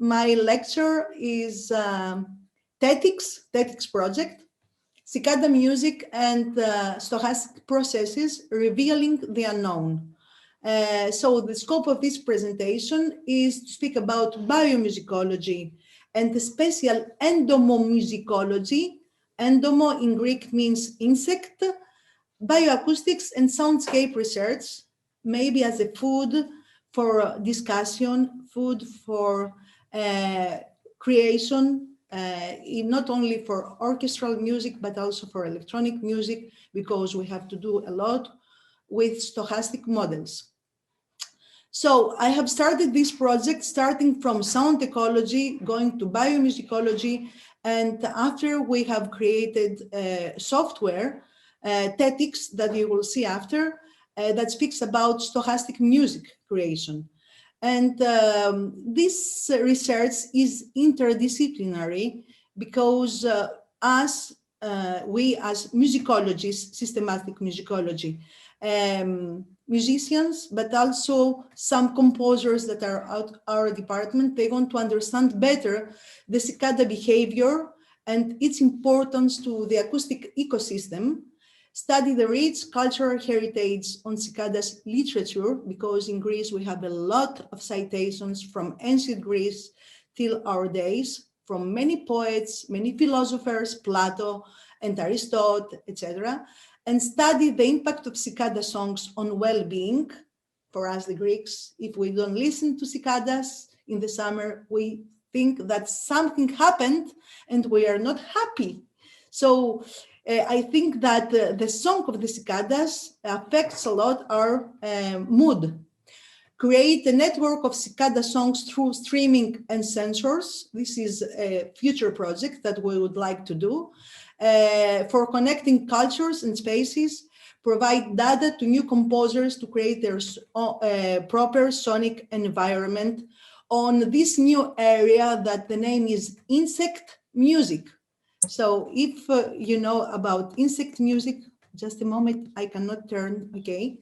my lecture is Tettix project, Cicada music and stochastic processes revealing the unknown. So the scope of this presentation is to speak about biomusicology and the special endomomusicology. Endomo in Greek means insect, bioacoustics and soundscape research, maybe as a food for discussion, food for creation, not only for orchestral music, but also for electronic music, because we have to do a lot with stochastic models. So I have started this project starting from sound ecology, going to biomusicology, and after we have created software, Tettix, that you will see after, that speaks about stochastic music creation. And this research is interdisciplinary because we as musicologists, systematic musicology, musicians, but also some composers that are out our department, they want to understand better the cicada behavior and its importance to the acoustic ecosystem, study the rich cultural heritage on cicadas literature, because in Greece we have a lot of citations from ancient Greece till our days, from many poets, many philosophers, Plato and Aristotle, etc., and study the impact of cicada songs on well-being. For us, the Greeks, if we don't listen to cicadas in the summer, we think that something happened and we are not happy. So I think that the song of the cicadas affects a lot our mood. Create a network of cicada songs through streaming and sensors. This is a future project that we would like to do. For connecting cultures and spaces, provide data to new composers to create their proper sonic environment on this new area that the name is insect music. So if you know about insect music, just a moment, I cannot turn, okay.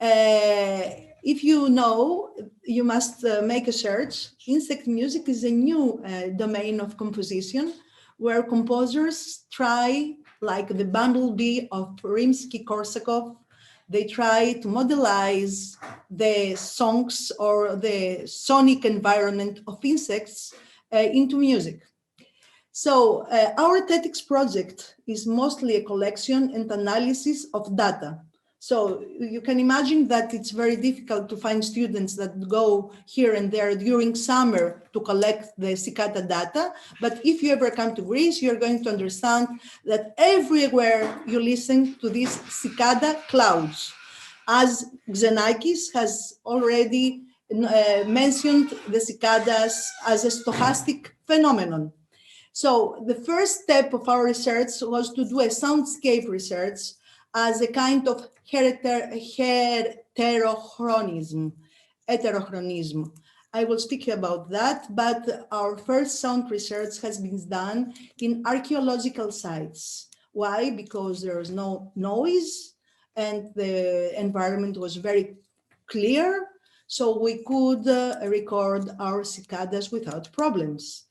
If you know, you must make a search. Insect music is a new domain of composition where composers try, like the bumblebee of Rimsky-Korsakov, they try to modelize the songs or the sonic environment of insects into music. So our Tettix project is mostly a collection and analysis of data. So you can imagine that it's very difficult to find students that go here and there during summer to collect the cicada data. But if you ever come to Greece, you're going to understand that everywhere you listen to these cicada clouds. As Xenakis has already mentioned the cicadas as a stochastic phenomenon. So the first step of our research was to do a soundscape research as a kind of heterochronism. I will speak about that, but our first sound research has been done in archaeological sites. Why? Because there is no noise and the environment was very clear, so we could record our cicadas without problems.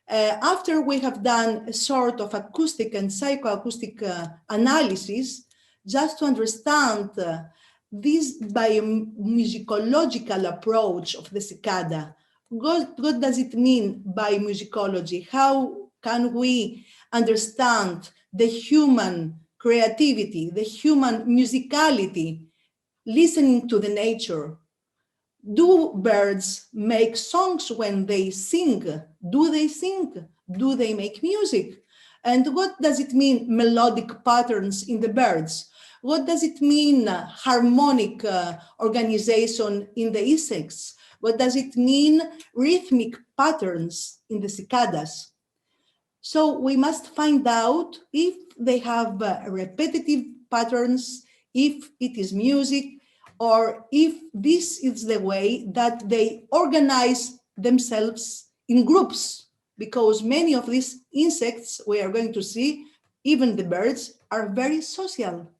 After we have done a sort of acoustic and psychoacoustic analysis, just to understand this biomusicological approach of the cicada. What does it mean by musicology? How can we understand the human creativity, the human musicality, listening to the nature? Do birds make songs when they sing? Do they sing? Do they make music? And what does it mean, melodic patterns in the birds? What does it mean, harmonic organization in the insects? What does it mean, rhythmic patterns in the cicadas? So we must find out if they have repetitive patterns, if it is music, or if this is the way that they organize themselves in groups, because many of these insects we are going to see, even the birds, are very social.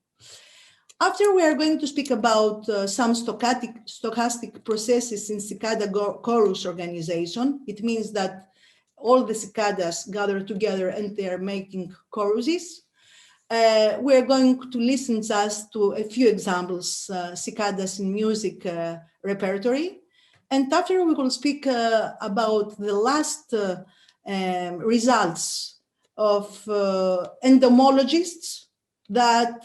After, we are going to speak about some stochastic processes in cicada chorus organization. It means that all the cicadas gather together and they are making choruses. We're going to listen just to a few examples, cicadas in music repertory. And after, we will speak about the last results of entomologists that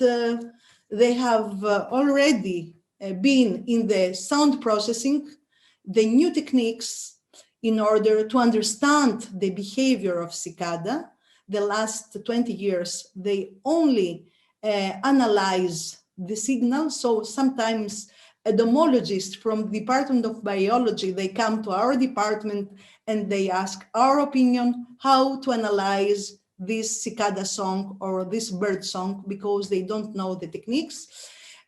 they have already been in the sound processing, the new techniques in order to understand the behavior of cicada. The last 20 years, they only analyze the signal. So sometimes entomologists from the Department of Biology, they come to our department and they ask our opinion how to analyze this cicada song or this bird song, because they don't know the techniques.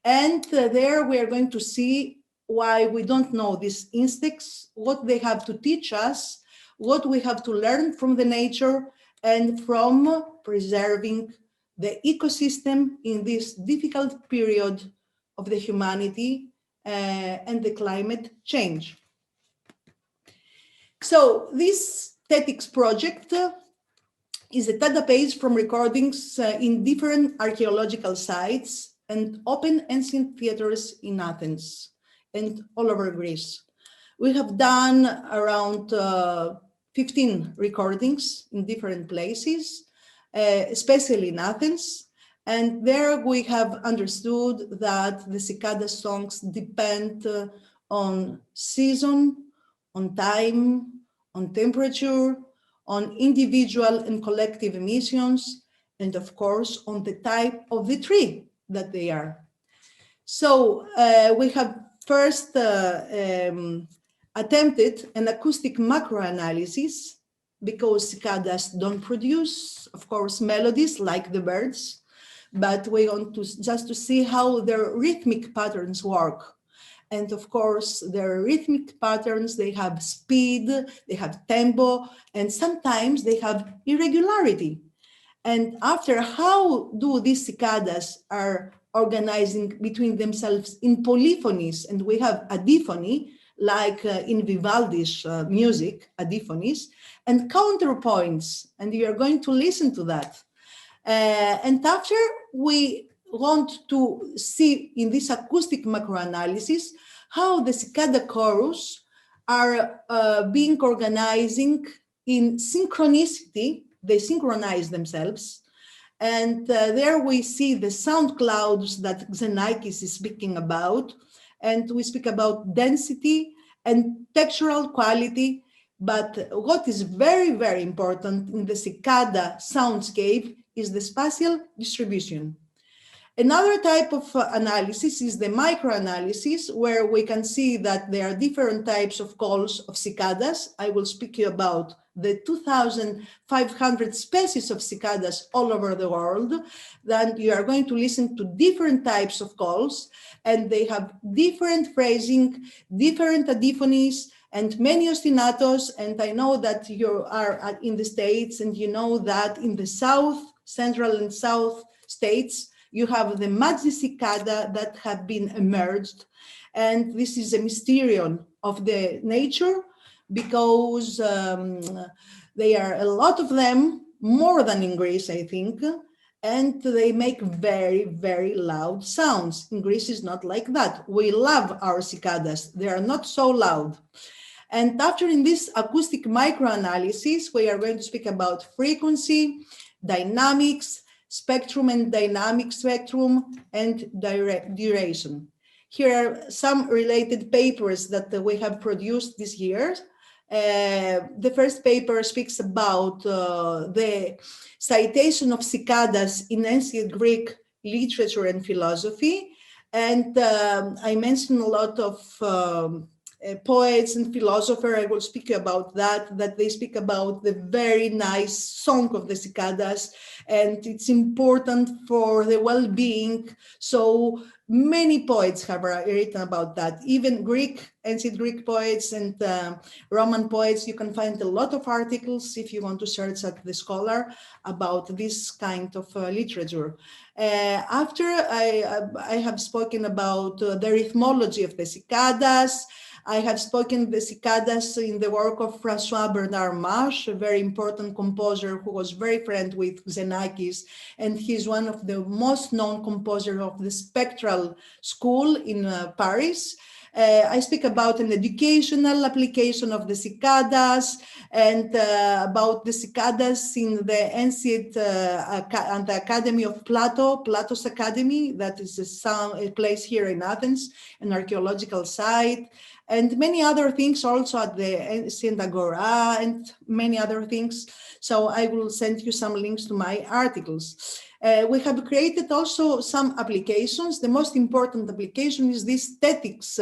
And there we are going to see why we don't know these instincts, what they have to teach us, what we have to learn from the nature and from preserving the ecosystem in this difficult period of the humanity and the climate change. So this Tettix project is a database from recordings in different archaeological sites and open ancient theaters in Athens and all over Greece. We have done around 15 recordings in different places, especially in Athens. And there we have understood that the cicada songs depend on season, on time, on temperature, on individual and collective emissions, and of course, on the type of the tree that they are. So we have first attempted an acoustic macro analysis, because cicadas don't produce, of course, melodies like the birds, but we want to just to see how their rhythmic patterns work. And of course, their rhythmic patterns, they have speed, they have tempo, and sometimes they have irregularity. And after, how do these cicadas are organizing between themselves in polyphonies? And we have adiphony, like in Vivaldi's music, adiphonies, and counterpoints. And you are going to listen to that. And after, we want to see in this acoustic macroanalysis how the cicada chorus are being organizing in synchronicity. They synchronize themselves. And there we see the sound clouds that Xenakis is speaking about. And we speak about density and textural quality. But what is very, very important in the cicada soundscape is the spatial distribution. Another type of analysis is the microanalysis, where we can see that there are different types of calls of cicadas. I will speak to you about the 2,500 species of cicadas all over the world. Then you are going to listen to different types of calls, and they have different phrasing, different adiphonies, and many ostinatos. And I know that you are in the States, and you know that in the South, Central and South states, you have the Maggi cicada that have been emerged. And this is a mysterion of the nature, because they are a lot of them, more than in Greece, I think, and they make very, very loud sounds. In Greece is not like that. We love our cicadas. They are not so loud. And after, in this acoustic microanalysis, we are going to speak about frequency, dynamics, spectrum and dynamic spectrum, and duration. Here are some related papers that we have produced this year. The first paper speaks about the citation of cicadas in ancient Greek literature and philosophy. And I mentioned a lot of poets and philosophers, I will speak about that they speak about the very nice song of the cicadas, and it's important for the well-being. So many poets have written about that, even ancient Greek poets and Roman poets. You can find a lot of articles if you want to search at the Scholar about this kind of literature. After I have spoken about the rhythmology of the cicadas, I have spoken the cicadas in the work of François Bernard Marche, a very important composer who was very friend with Xenakis, and he's one of the most known composers of the spectral school in Paris. I speak about an educational application of the cicadas and about the cicadas in the ancient and the Academy of Plato's Academy, that is a place here in Athens, an archaeological site, and many other things also at the ancient Agora and many other things. So I will send you some links to my articles. We have created also some applications. The most important application is this Tettix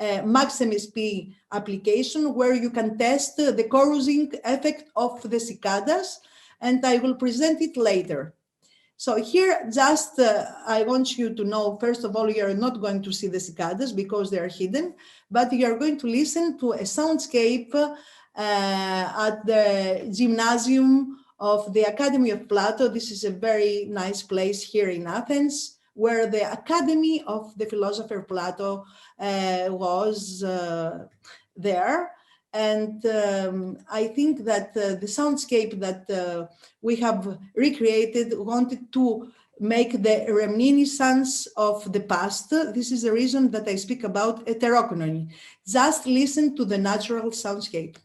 MaxMSP application, where you can test the corrosing effect of the cicadas, and I will present it later. So here, just I want you to know, first of all, you are not going to see the cicadas because they are hidden, but you are going to listen to a soundscape at the gymnasium of the Academy of Plato. This is a very nice place here in Athens, where the Academy of the philosopher Plato was there. And I think that the soundscape that we have recreated wanted to make the reminiscence of the past. This is the reason that I speak about heterochony. Just listen to the natural soundscape.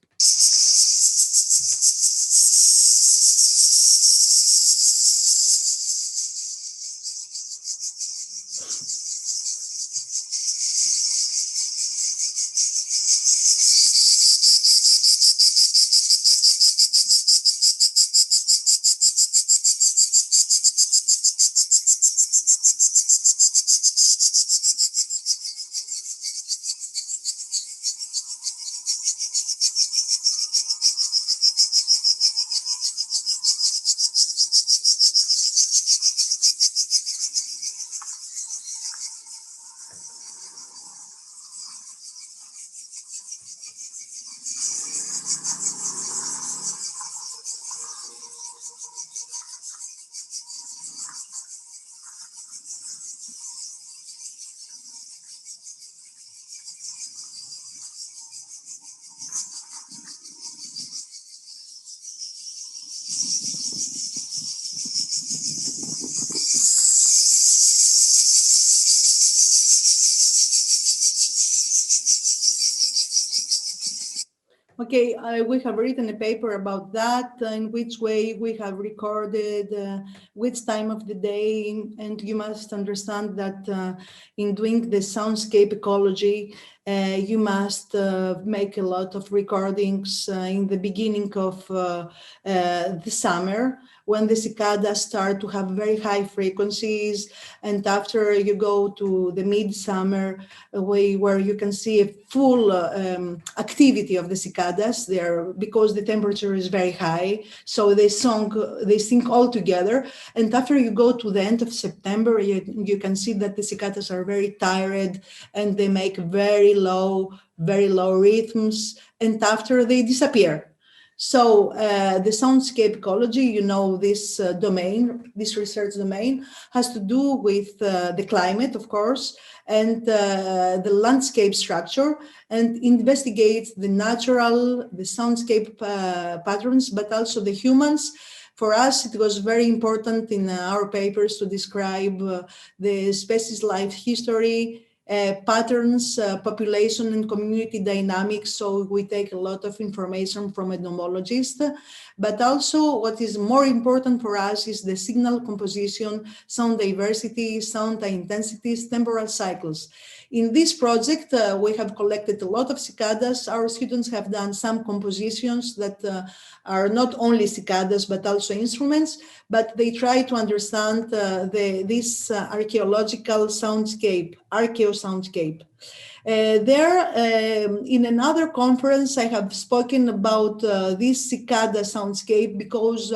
Okay, we have written a paper about that, in which way we have recorded, which time of the day, and you must understand that in doing the soundscape ecology, you must make a lot of recordings in the beginning of the summer, when the cicadas start to have very high frequencies, and after you go to the midsummer, where you can see a full activity of the cicadas there, because the temperature is very high, so they sing all together. And after you go to the end of September, you can see that the cicadas are very tired and they make very low rhythms, and after they disappear. So the soundscape ecology, you know, this domain, this research domain, has to do with the climate, of course, and the landscape structure, and investigates the soundscape patterns, but also the humans. For us, it was very important in our papers to describe the species life history, patterns, population and community dynamics. So we take a lot of information from entomologists, but also what is more important for us is the signal composition, sound diversity, sound intensities, temporal cycles. In this project, we have collected a lot of cicadas. Our students have done some compositions that are not only cicadas, but also instruments, but they try to understand this archaeological soundscape, archaeo-soundscape. In another conference, I have spoken about this cicada soundscape because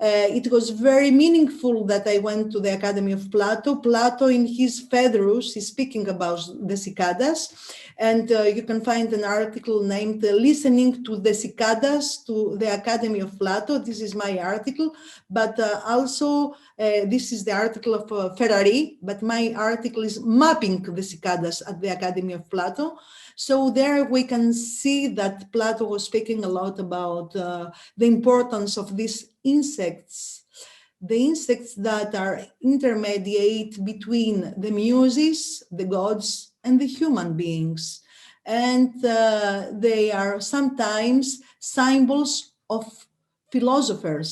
it was very meaningful that I went to the Academy of Plato. Plato, in his Proέδρου, is speaking about the cicadas, and you can find an article named "Listening to the Cicadas to the Academy of Plato." This is my article, but also this is the article of Ferrari, but my article is "Mapping the Cicadas at the Academy of Plato." So there we can see that Plato was speaking a lot about the importance of these insects, the insects that are intermediate between the muses, the gods, and the human beings. And they are sometimes symbols of philosophers.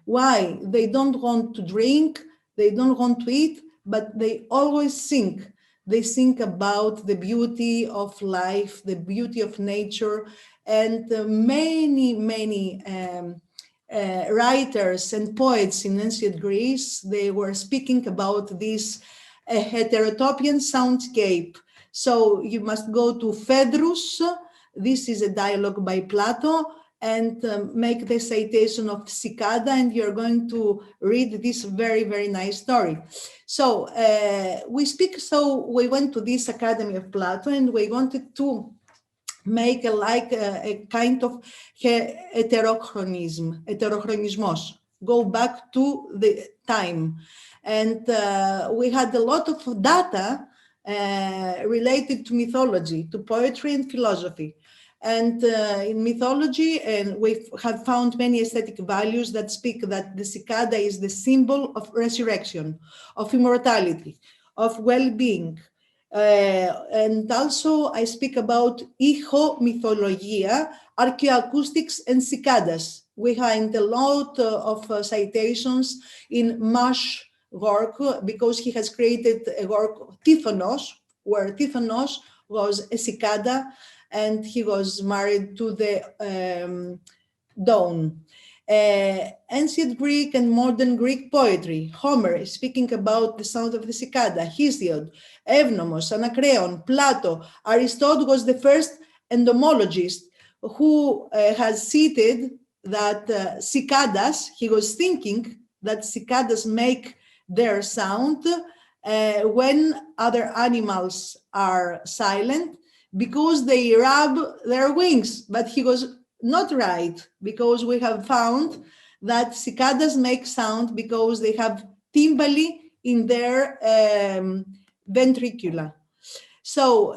Why? They don't want to drink, they don't want to eat, but they always think. They think about the beauty of life, the beauty of nature, and many writers and poets in ancient Greece, they were speaking about this heterotopian soundscape. So you must go to Proέδρου. This is a dialogue by Plato, and make the citation of Cicada, and you're going to read this very nice story. So we went to this Academy of Plato, and we wanted to make a kind of heterochronismos, go back to the time. And we had a lot of data related to mythology, to poetry and philosophy. And in mythology, and we have found many aesthetic values that speak that the cicada is the symbol of resurrection, of immortality, of well-being. And also I speak about ηχομυθολογία, archaeoacoustics, and cicadas. We find a lot of citations in Mash work because he has created a work, Tithonus, where Tithonus was a cicada and he was married to the dawn. Ancient Greek and modern Greek poetry. Homer is speaking about the sound of the cicada. Hesiod, Evnomos, Anacreon, Plato. Aristotle was the first entomologist who has cited that cicadas, he was thinking that cicadas make their sound when other animals are silent because they rub their wings, but he was not right, because we have found that cicadas make sound because they have timbali in their ventricula. So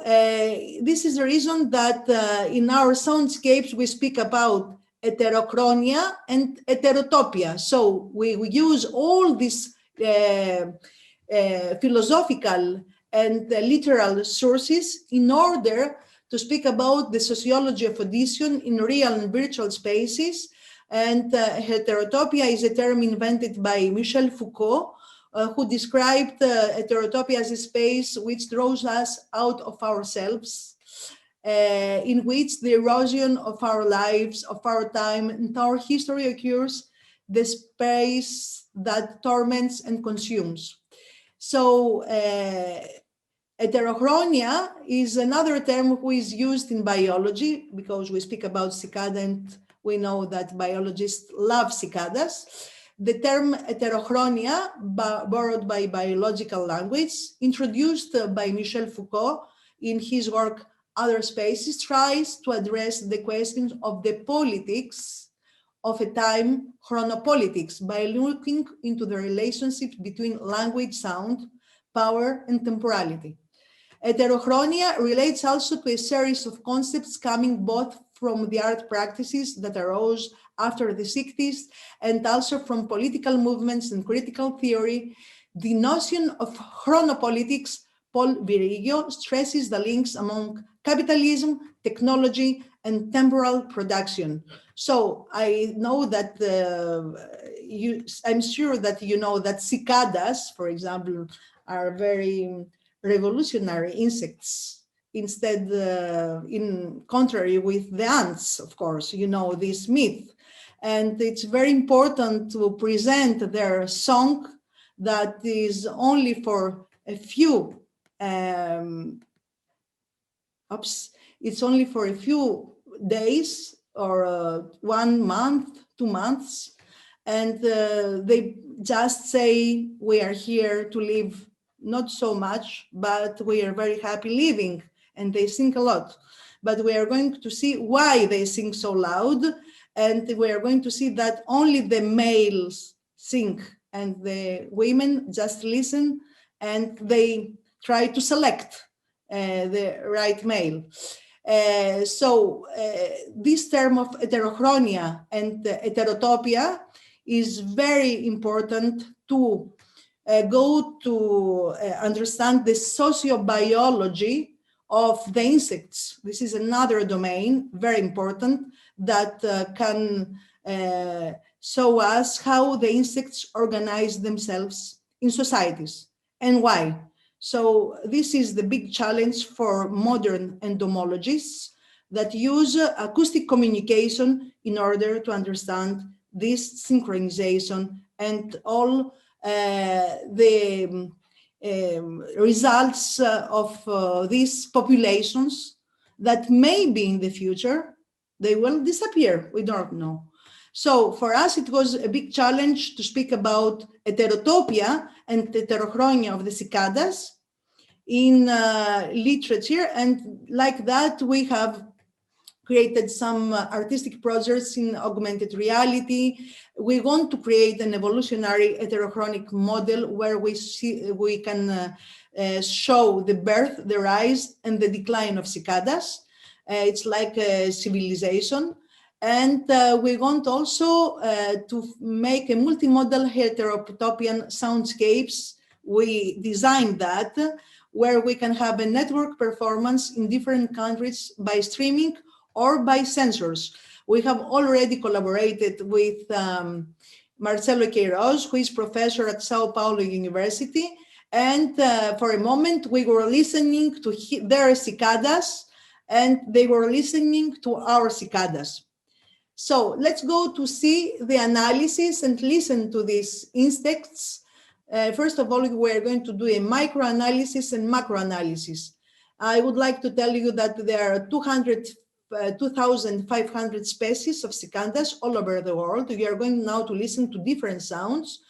this is the reason that in our soundscapes we speak about heterochronia and heterotopia. So we use all these philosophical and literal sources in order to speak about the sociology of audition in real and virtual spaces. And heterotopia is a term invented by Michel Foucault, who described heterotopia as a space which draws us out of ourselves, in which the erosion of our lives, of our time, and our history occurs, the space that torments and consumes. So heterochronia is another term who is used in biology, because we speak about cicada and we know that biologists love cicadas. The term heterochronia, borrowed by biological language, introduced by Michel Foucault in his work Other Spaces, tries to address the questions of the politics of a time, chronopolitics, by looking into the relationship between language, sound, power, and temporality. Heterochronia relates also to a series of concepts coming both from the art practices that arose after the 60s and also from political movements and critical theory. The notion of chronopolitics, Paul Virigio stresses the links among capitalism, technology, and temporal production. So I know that I'm sure that you know that cicadas, for example, are very revolutionary insects instead, in contrary with the ants, of course, you know, this myth. And it's very important to present their song that is only for a few, it's only for a few days or 1 month, 2 months. And they just say, we are here to live not so much, but we are very happy living. And they sing a lot. But we are going to see why they sing so loud. And we are going to see that only the males sing and the women just listen and they try to select the right male. So this term of heterochronia and heterotopia is very important to go to understand the sociobiology of the insects. This is another domain, very important, that can show us how the insects organize themselves in societies and why. So this is the big challenge for modern entomologists that use acoustic communication in order to understand this synchronization and all the results of these populations that maybe in the future they will disappear. We don't know. So for us, it was a big challenge to speak about heterotopia and heterochronia of the cicadas in literature. And like that, we have created some artistic projects in augmented reality. We want to create an evolutionary heterochronic model where we can show the birth, the rise, and the decline of cicadas. It's like a civilization. And we want also to make a multimodal heterotopian soundscapes. We designed that where we can have a network performance in different countries by streaming or by sensors. We have already collaborated with Marcelo Queiroz, who is professor at Sao Paulo University. And for a moment, we were listening to their cicadas and they were listening to our cicadas. So let's go to see the analysis and listen to these insects. First of all, we're going to do a microanalysis and macroanalysis. I would like to tell you that there are 2,500 species of cicadas all over the world. We are going now to listen to different sounds.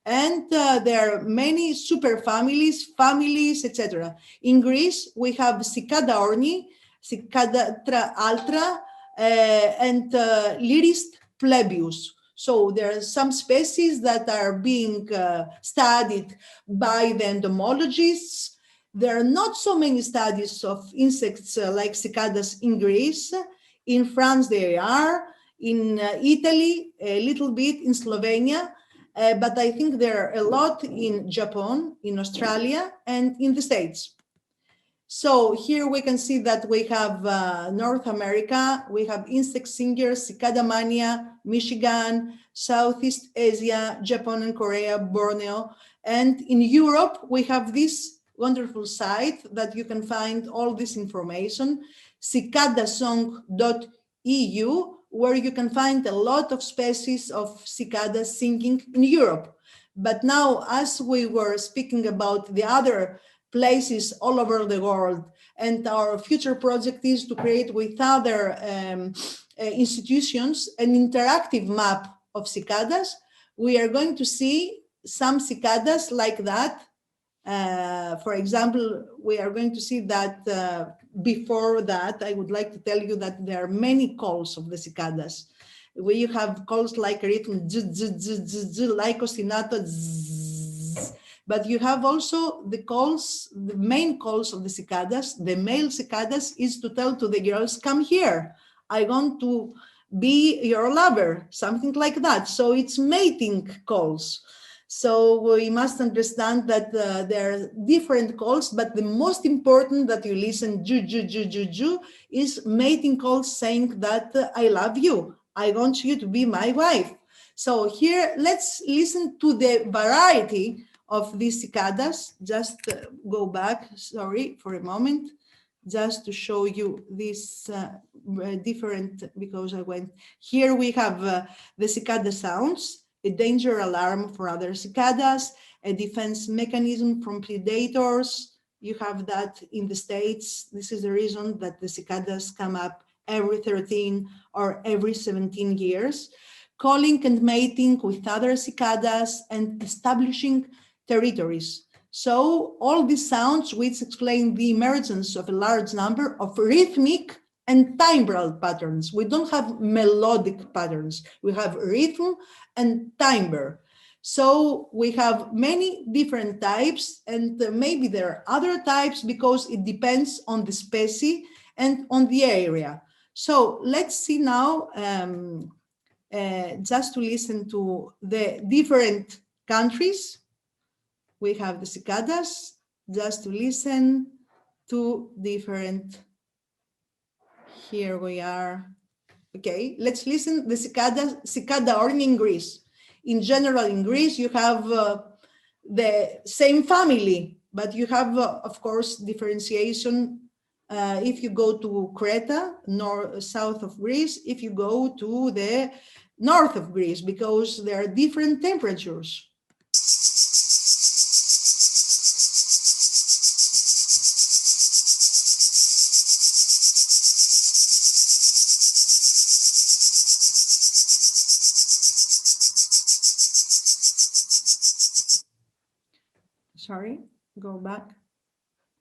And there are many superfamilies, families, etc. In Greece, we have Cicada orni, Cicada altra, and Lyrist plebius. So there are some species that are being studied by the entomologists. There are not so many studies of insects like cicadas in Greece. In France, they are. In Italy, a little bit. In Slovenia. But I think there are a lot in Japan, in Australia, and in the States. So here we can see that we have North America, we have insect singers, Cicada mania, Michigan, Southeast Asia, Japan and Korea, Borneo. And in Europe, we have this wonderful site that you can find all this information, cicadasong.eu, where you can find a lot of species of cicadas singing in Europe. But now, as we were speaking about the other places all over the world, and our future project is to create with other institutions an interactive map of cicadas. We are going to see some cicadas like that. For example, we are going to see that before that, I would like to tell you that there are many calls of the cicadas. We have calls like rhythm, like ostinato, but you have also the calls, the main calls of the cicadas. The male cicadas is to tell to the girls, come here, I want to be your lover, something like that. So it's mating calls. So we must understand that there are different calls, but the most important that you listen, ju, ju, ju, ju, ju, is mating calls saying that I love you, I want you to be my wife. So here, let's listen to the variety of these cicadas. Just go back, sorry, for a moment, just to show you this different, because I went, here we have the cicada sounds, a danger alarm for other cicadas, a defense mechanism from predators. You have that in the States. This is the reason that the cicadas come up every 13 or every 17 years. Calling and mating with other cicadas and establishing territories. So all these sounds which explain the emergence of a large number of rhythmic and timbral patterns. We don't have melodic patterns. We have rhythm and timbre. So we have many different types, and maybe there are other types because it depends on the species and on the area. So let's see now, just to listen to the different countries. We have the cicadas, just to listen to different, here we are. Okay, let's listen the cicada organ in Greece. In general, in Greece, you have the same family, but you have, of course, differentiation. If you go to Creta, south of Greece, if you go to the north of Greece, because there are different temperatures. Sorry, go back.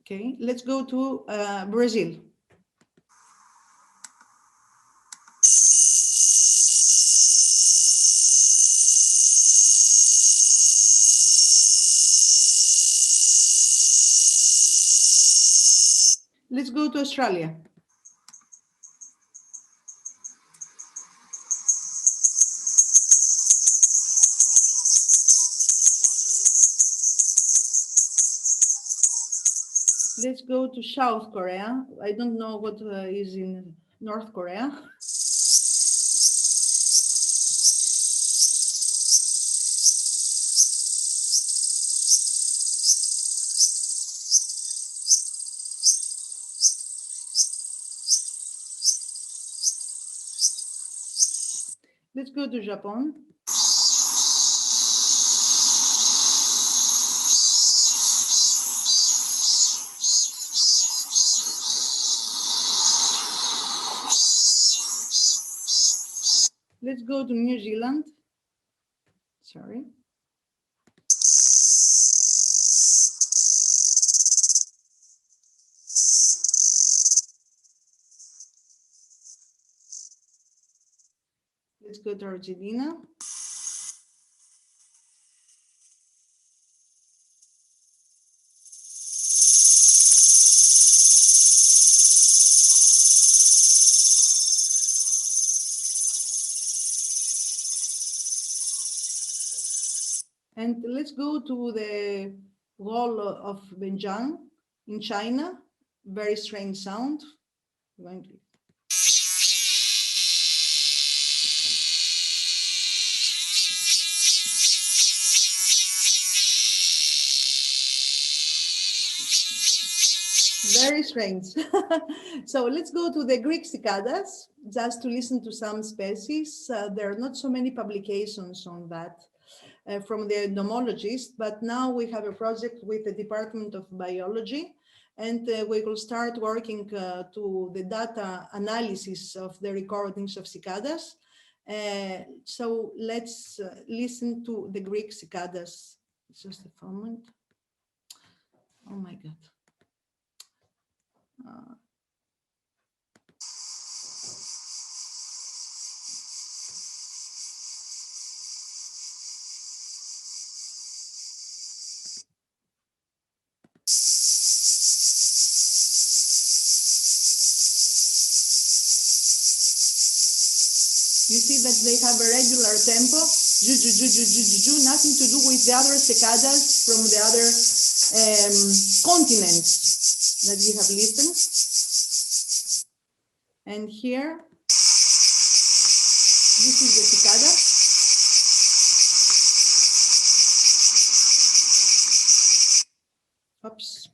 Okay, let's go to Brazil. Let's go to Australia. Let's go to South Korea. I don't know what is in North Korea. Let's go to Japan. Let's go to New Zealand. Sorry. Let's go to Argentina. And let's go to the wall of Benjiang in China. Very strange sound. Very strange. So let's go to the Greek cicadas, just to listen to some species. There are not so many publications on that from the entomologists, but now we have a project with the Department of Biology, and we will start working to the data analysis of the recordings of cicadas. So let's listen to the Greek cicadas. Just a moment. Oh my God. You see that they have a regular tempo, nothing to do with the other cicadas from the other continents that we have listened. And here, this is the cicada. Oops,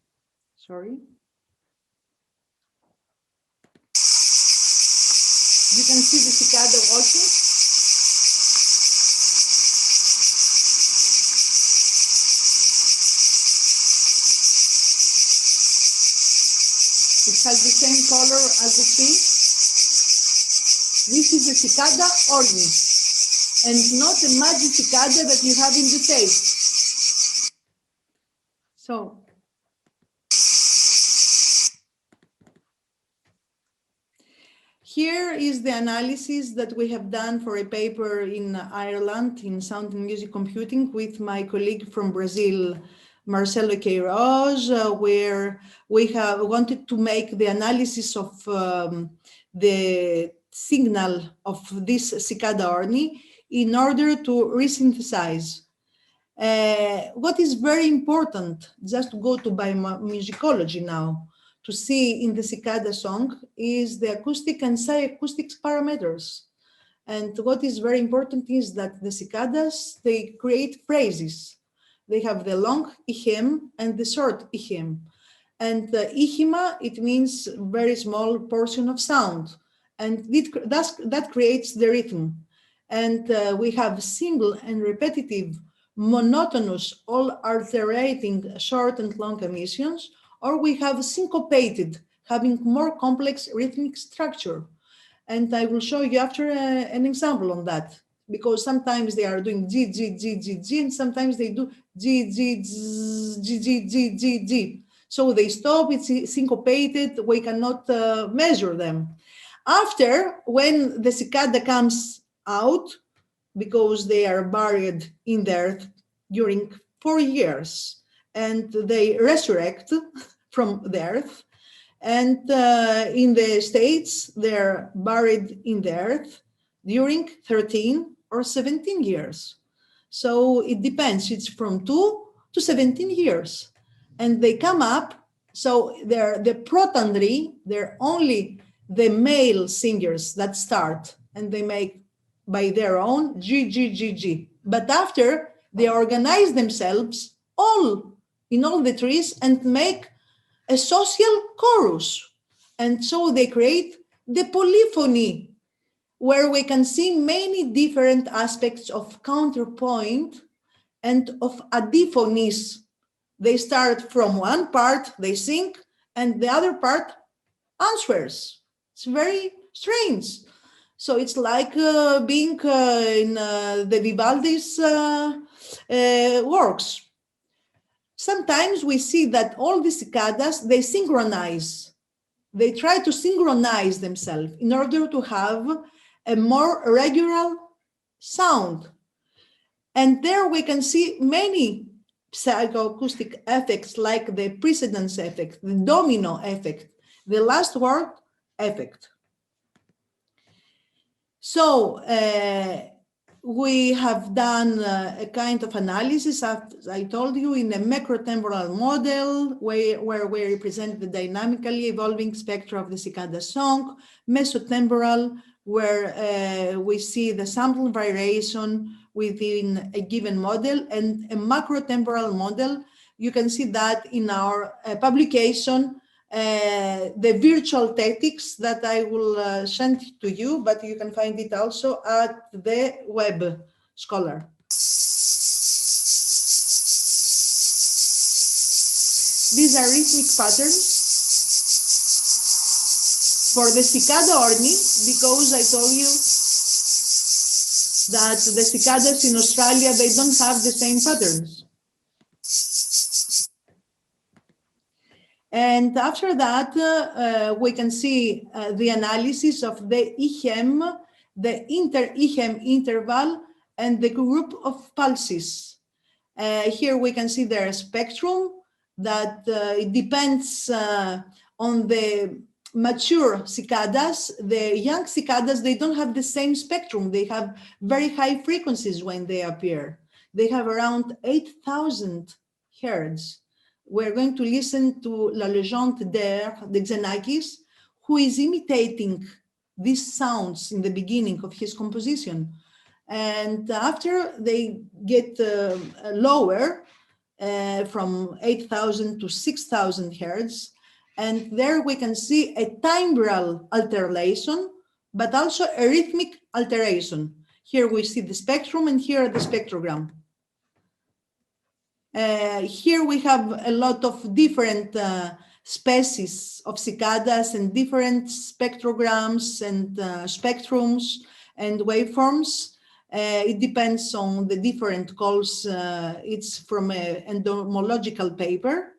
sorry. You can see the cicada walking. It has the same color as the tree. This is the cicada orni, and not a magic cicada that you have in the States. So, here is the analysis that we have done for a paper in Ireland in sound and music computing with my colleague from Brazil, Marcelo Queiroz, where we have wanted to make the analysis of the signal of this cicada orni in order to resynthesize. What is very important, just to go to biomusicology now, to see in the cicada song is the acoustic and psyacoustic parameters. And what is very important is that the cicadas, they create phrases. They have the long ihem and the short ihem. And the ihema, it means very small portion of sound. And that creates the rhythm. And we have simple and repetitive, monotonous, all alternating short and long emissions, or we have syncopated, having more complex rhythmic structure. And I will show you after an example on that, because sometimes they are doing G, G, G, G, G, and sometimes they do G, G, Z, G, G, G, G, G. So they stop, it's syncopated, we cannot measure them. After, when the cicada comes out, because they are buried in the earth during 4 years, and they resurrect from the earth, and in the States, they're buried in the earth during 13 or 17 years. So it depends, it's from 2 to 17 years. And they come up, so they're the protandry, they're only the male singers that start, and they make by their own G, G, G, G. But after, they organize themselves in all the trees and make a social chorus. And so they create the polyphony, where we can see many different aspects of counterpoint and of adiphonies. They start from one part, they sing, and the other part answers. It's very strange. So it's like being in the Vivaldi's works. Sometimes we see that all the cicadas, they synchronize. They try to synchronize themselves in order to have a more regular sound. And there we can see many psychoacoustic effects like the precedence effect, the domino effect, the last word effect. So we have done a kind of analysis, as I told you, in a macrotemporal model where we represent the dynamically evolving spectra of the cicada song, mesotemporal, where we see the sample variation within a given model, and a macrotemporal model. You can see that in our publication, the virtual Tettix that I will send to you, but you can find it also at the web scholar. These are rhythmic patterns for the cicada orni, because I told you that the cicadas in Australia, they don't have the same patterns. And after that, we can see the analysis of the ihem, the inter-ihem interval, and the group of pulses. Here we can see their spectrum that it depends on the mature cicadas. The young cicadas, they don't have the same spectrum. They have very high frequencies when they appear. They have around 8,000 hertz. We're going to listen to La Légende d'Air, de Xenakis, who is imitating these sounds in the beginning of his composition. And after they get lower, from 8,000 to 6,000 hertz. And there we can see a timbral alternation, but also a rhythmic alteration. Here we see the spectrum, and here the spectrogram. Here we have a lot of different species of cicadas and different spectrograms and spectrums and waveforms. It depends on the different calls. It's from an entomological paper.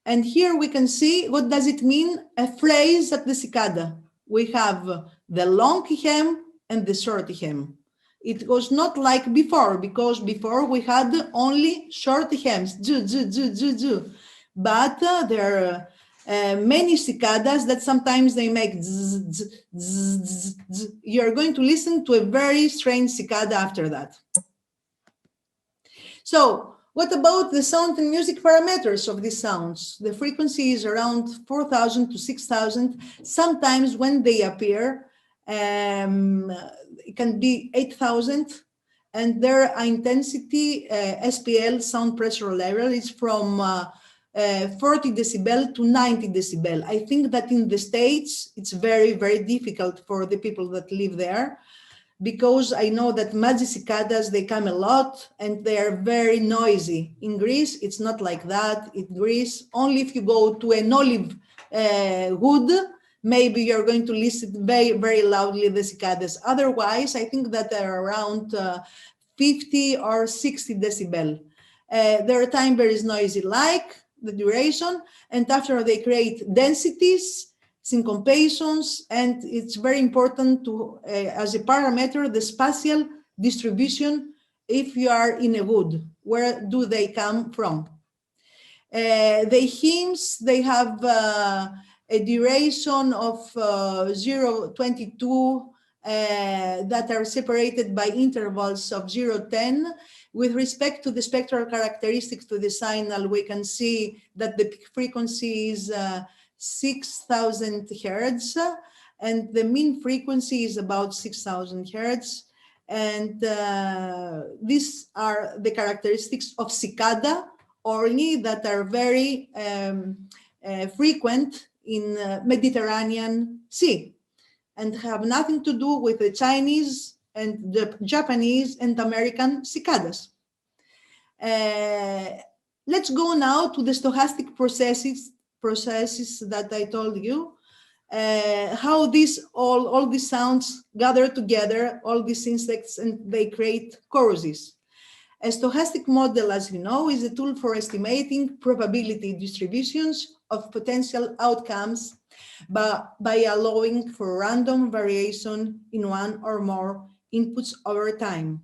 And here we can see what does it mean, a phrase at the cicada. We have the long hem and the short hem. It was not like before, because before we had only short hems, but there are many cicadas that sometimes they make zzz, zzz, zzz, zzz. You're going to listen to a very strange cicada after that. So what about the sound and music parameters of these sounds? The frequency is around 4,000 to 6,000. Sometimes when they appear, it can be 8,000, and their intensity, SPL, sound pressure level, is from 40 decibel to 90 decibel. I think that in the States, it's very, very difficult for the people that live there, because I know that Magi cicadas, they come a lot and they are very noisy. In Greece, it's not like that. In Greece, only if you go to an olive wood, maybe you're going to listen very, very loudly the cicadas. Otherwise, I think that they're around 50 or 60 decibel. Their timbre is noisy like the duration, and after they create densities, syncopations, and it's very important to, as a parameter, the spatial distribution. If you are in a wood, where do they come from? The hymns, they have a duration of 0.22 that are separated by intervals of 0.10. With respect to the spectral characteristics to the signal, we can see that the peak frequency is 6,000 hertz, and the mean frequency is about 6,000 hertz. And these are the characteristics of cicada orni that are very frequent in Mediterranean Sea, and have nothing to do with the Chinese and the Japanese and American cicadas. Let's go now to the stochastic processes that I told you, how all these sounds gather together, all these insects, and they create choruses. A stochastic model, as you know, is a tool for estimating probability distributions of potential outcomes by allowing for random variation in one or more inputs over time.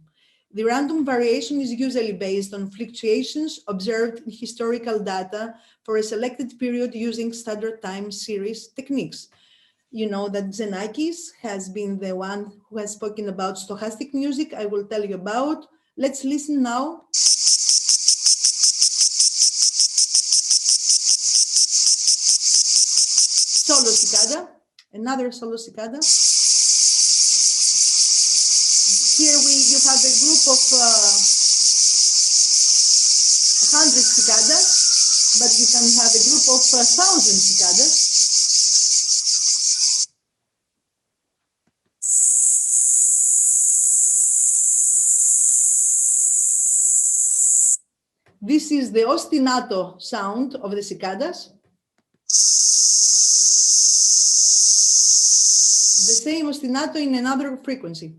The random variation is usually based on fluctuations observed in historical data for a selected period using standard time series techniques. You know that Xenakis has been the one who has spoken about stochastic music. I will tell you about. Let's listen now. Solo cicada, another solo cicada. Here you have a group of 100 cicadas, but you can have a group of 1,000 cicadas. This is the ostinato sound of the cicadas. The same ostinato in another frequency.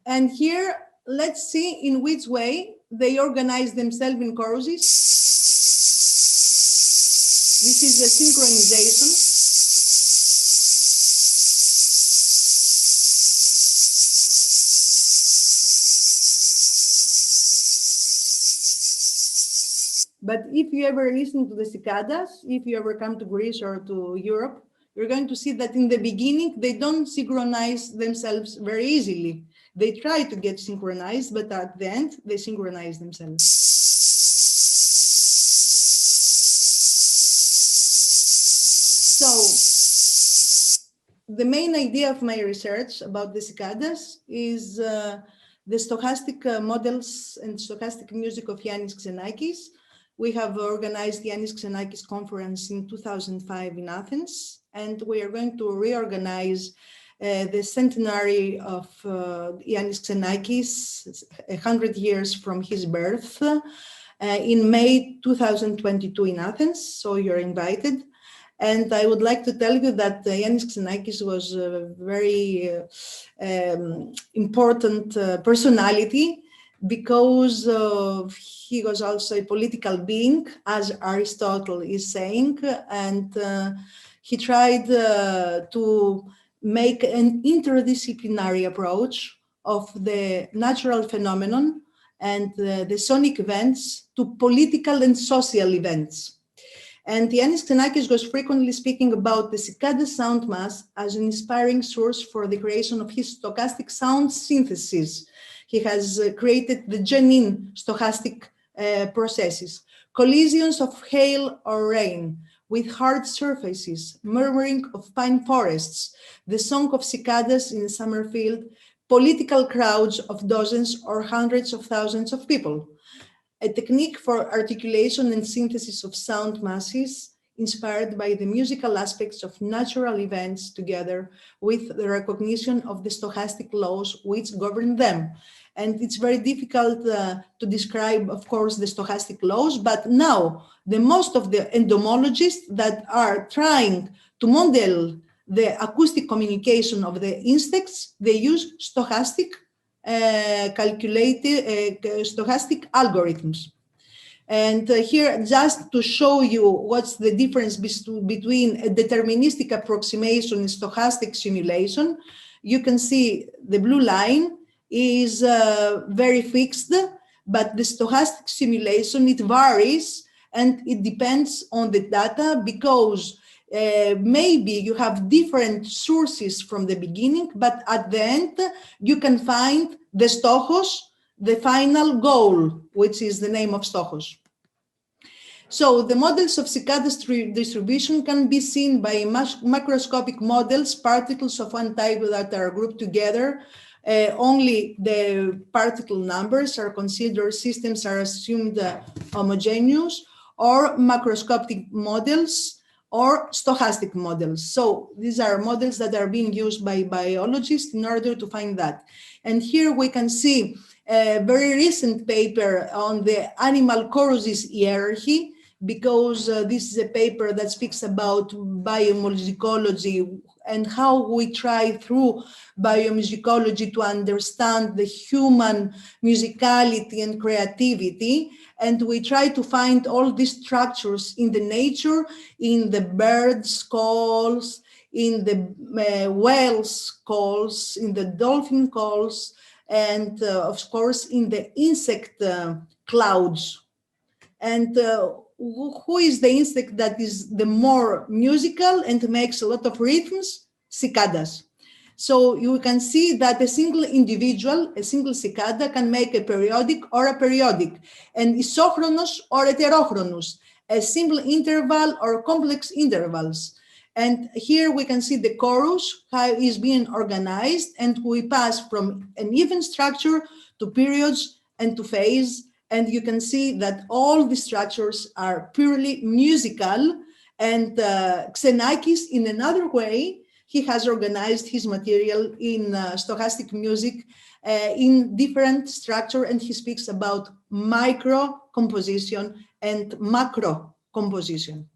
And here, let's see in which way they organize themselves in choruses. This is a synchronization. But if you ever listen to the cicadas, if you ever come to Greece or to Europe, you're going to see that in the beginning, they don't synchronize themselves very easily. They try to get synchronized, but at the end, they synchronize themselves. So the main idea of my research about the cicadas is the stochastic models and stochastic music of Yannis Xenakis. We have organized the Yannis Xenakis conference in 2005 in Athens, and we are going to reorganize the centenary of Yannis Xenakis, 100 years from his birth, in May 2022 in Athens, so you're invited. And I would like to tell you that Yannis Xenakis was a very important personality, because he was also a political being, as Aristotle is saying, and he tried to make an interdisciplinary approach of the natural phenomenon and the sonic events to political and social events. And Yannis Xenakis was frequently speaking about the cicada sound mass as an inspiring source for the creation of his stochastic sound synthesis. He has created the genuine stochastic processes, collisions of hail or rain with hard surfaces, murmuring of pine forests, the song of cicadas in a summer field, political crowds of dozens or hundreds of thousands of people. A technique for articulation and synthesis of sound masses inspired by the musical aspects of natural events together with the recognition of the stochastic laws which govern them. And it's very difficult to describe, of course, the stochastic laws, but now the most of the entomologists that are trying to model the acoustic communication of the insects, they use stochastic stochastic algorithms. And here, just to show you what's the difference between a deterministic approximation and stochastic simulation, you can see the blue line is very fixed, but the stochastic simulation, it varies and it depends on the data, because maybe you have different sources from the beginning, but at the end you can find the stochos, the final goal, which is the name of stochos. So the models of cicadas distribution can be seen by macroscopic models, particles of one type that are grouped together. Only the particle numbers are considered, systems are assumed homogeneous, or macroscopic models, or stochastic models. So these are models that are being used by biologists in order to find that. And here we can see a very recent paper on the animal choruses hierarchy, because this is a paper that speaks about biomusicology and how we try through biomusicology to understand the human musicality and creativity. And we try to find all these structures in the nature, in the birds' calls, in the whales' calls, in the dolphin calls, and of course in the insect clouds. And who is the insect that is the more musical and makes a lot of rhythms? Cicadas. So you can see that a single individual, a single cicada, can make a periodic or a periodic, and isochronous or heterochronous, a simple interval or complex intervals. And here we can see the chorus, how it is being organized, and we pass from an even structure to periods and to phase. And you can see that all the structures are purely musical. And Xenakis, in another way, he has organized his material in stochastic music in different structure, and he speaks about micro composition and macro composition.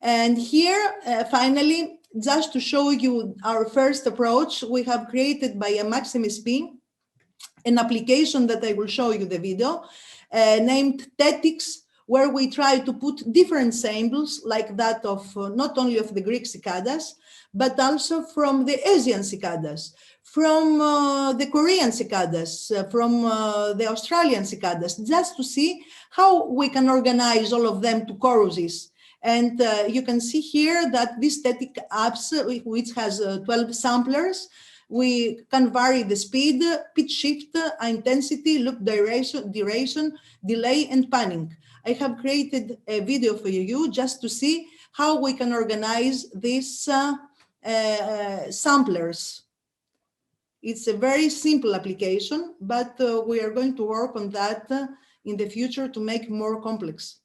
And here, finally, just to show you our first approach, we have created by a Maximus P an application that I will show you the video, named Tettix, where we try to put different samples like that of not only of the Greek cicadas, but also from the Asian cicadas, from the Korean cicadas, from the Australian cicadas, just to see how we can organize all of them to choruses. And you can see here that this Tettix apps, which has 12 samplers, we can vary the speed, pitch shift, intensity, loop duration, delay, and panning. I have created a video for you just to see how we can organize these samplers. It's a very simple application, but we are going to work on that in the future to make more complex.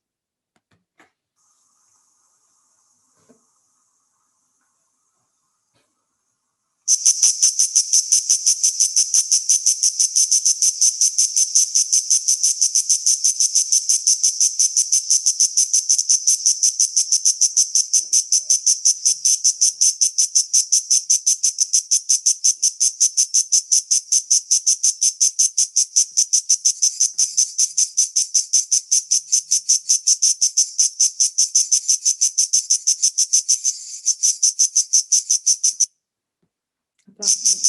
Yes.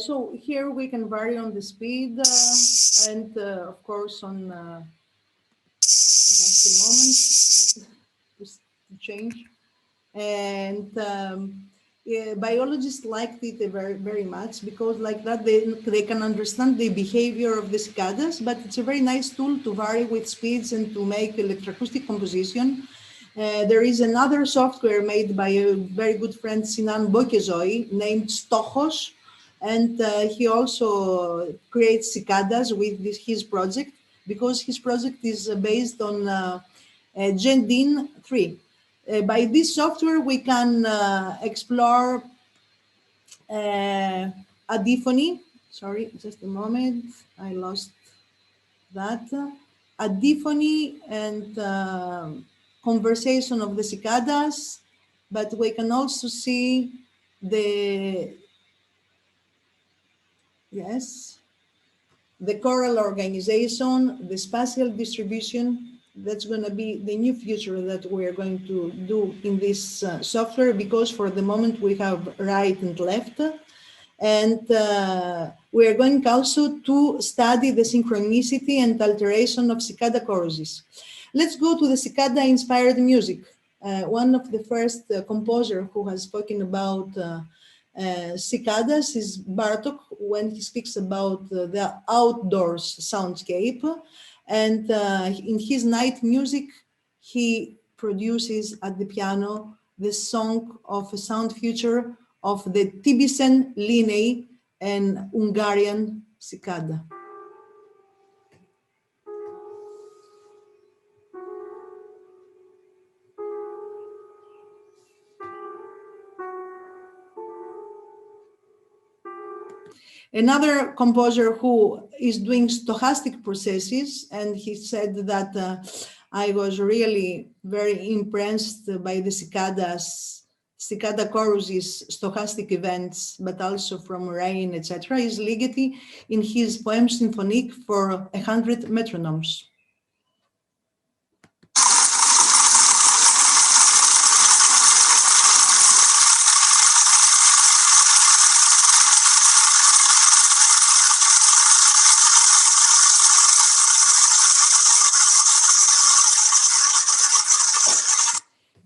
So here we can vary on the speed and of course on just a moment to change. And biologists liked it very, very much because like that they can understand the behavior of the cicadas, but it's a very nice tool to vary with speeds and to make electroacoustic composition. There is another software made by a very good friend, Sinan Bokezoi, named Stochos, and he also creates cicadas with his project because his project is based on GenDin 3. By this software, we can explore adephony. Sorry, just a moment, I lost that. Adephony and conversation of the cicadas, but we can also see the choral organization, the spatial distribution. That's going to be the new future that we are going to do in this software, because for the moment we have right and left. And we are going also to study the synchronicity and alteration of cicada choruses. Let's go to the cicada-inspired music. One of the first composer who has spoken about cicadas is Bartók, when he speaks about the outdoors soundscape. And in his night music, he produces at the piano the song of a sound future of the Tibicen, Linnaeus, and Hungarian cicada. Another composer who is doing stochastic processes, and he said that I was really very impressed by the cicada choruses, stochastic events, but also from rain, etc., is Ligeti in his poem Symphonique for 100 metronomes.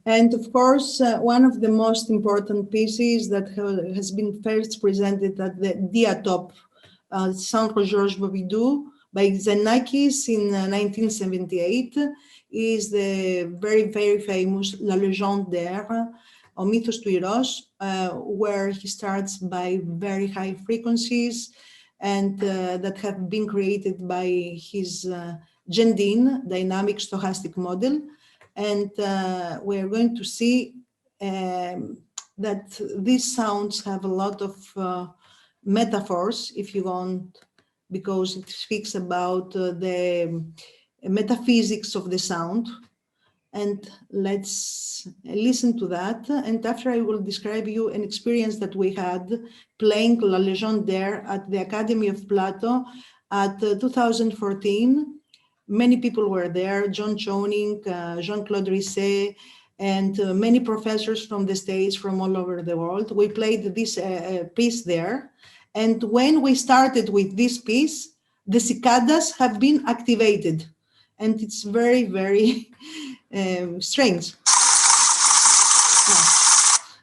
And of course, one of the most important pieces that has been first presented at the Diatop Saint-Georges Bobidou by Xenakis in 1978 is the very, very famous La Légende d'Air, or Mythos του Ηρός, where he starts by very high frequencies, and that have been created by his GenDin, dynamic stochastic model. And we are going to see that these sounds have a lot of metaphors, if you want, because it speaks about the metaphysics of the sound. And let's listen to that. And after, I will describe you an experience that we had playing La Légion d'Air at the Academy of Plato at 2014. Many people were there, John Choning, Jean-Claude Risset, and many professors from the States, from all over the world. We played this piece there. And when we started with this piece, the cicadas have been activated. And it's very, very strange. No,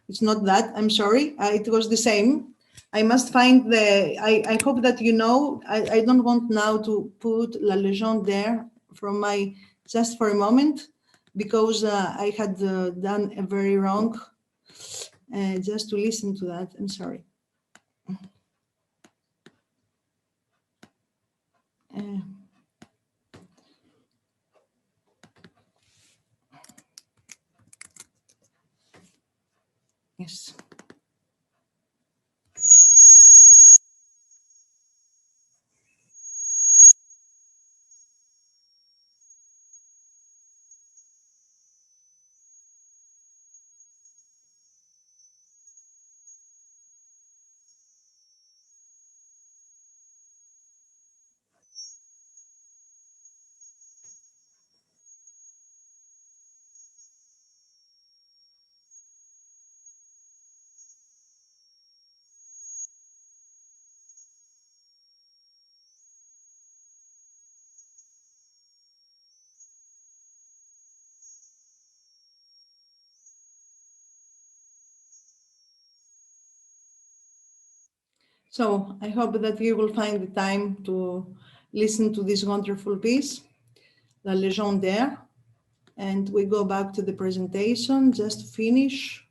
it's not that, I'm sorry, it was the same. I must find the, I hope that you know, I don't want now to put La Légion there from my, just for a moment, because I had done a very wrong, just to listen to that, I'm sorry. Yes. So I hope that you will find the time to listen to this wonderful piece, La Légion d'Air. And we go back to the presentation just to finish.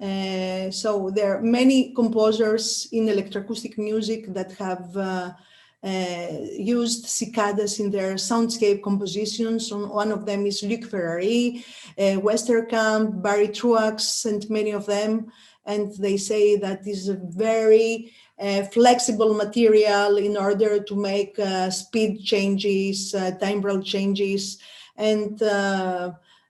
So there are many composers in electroacoustic music that have used cicadas in their soundscape compositions. One of them is Luc Ferrari, Westerkamp, Barry Truax, and many of them. And they say that this is a very flexible material in order to make speed changes, timbral changes, and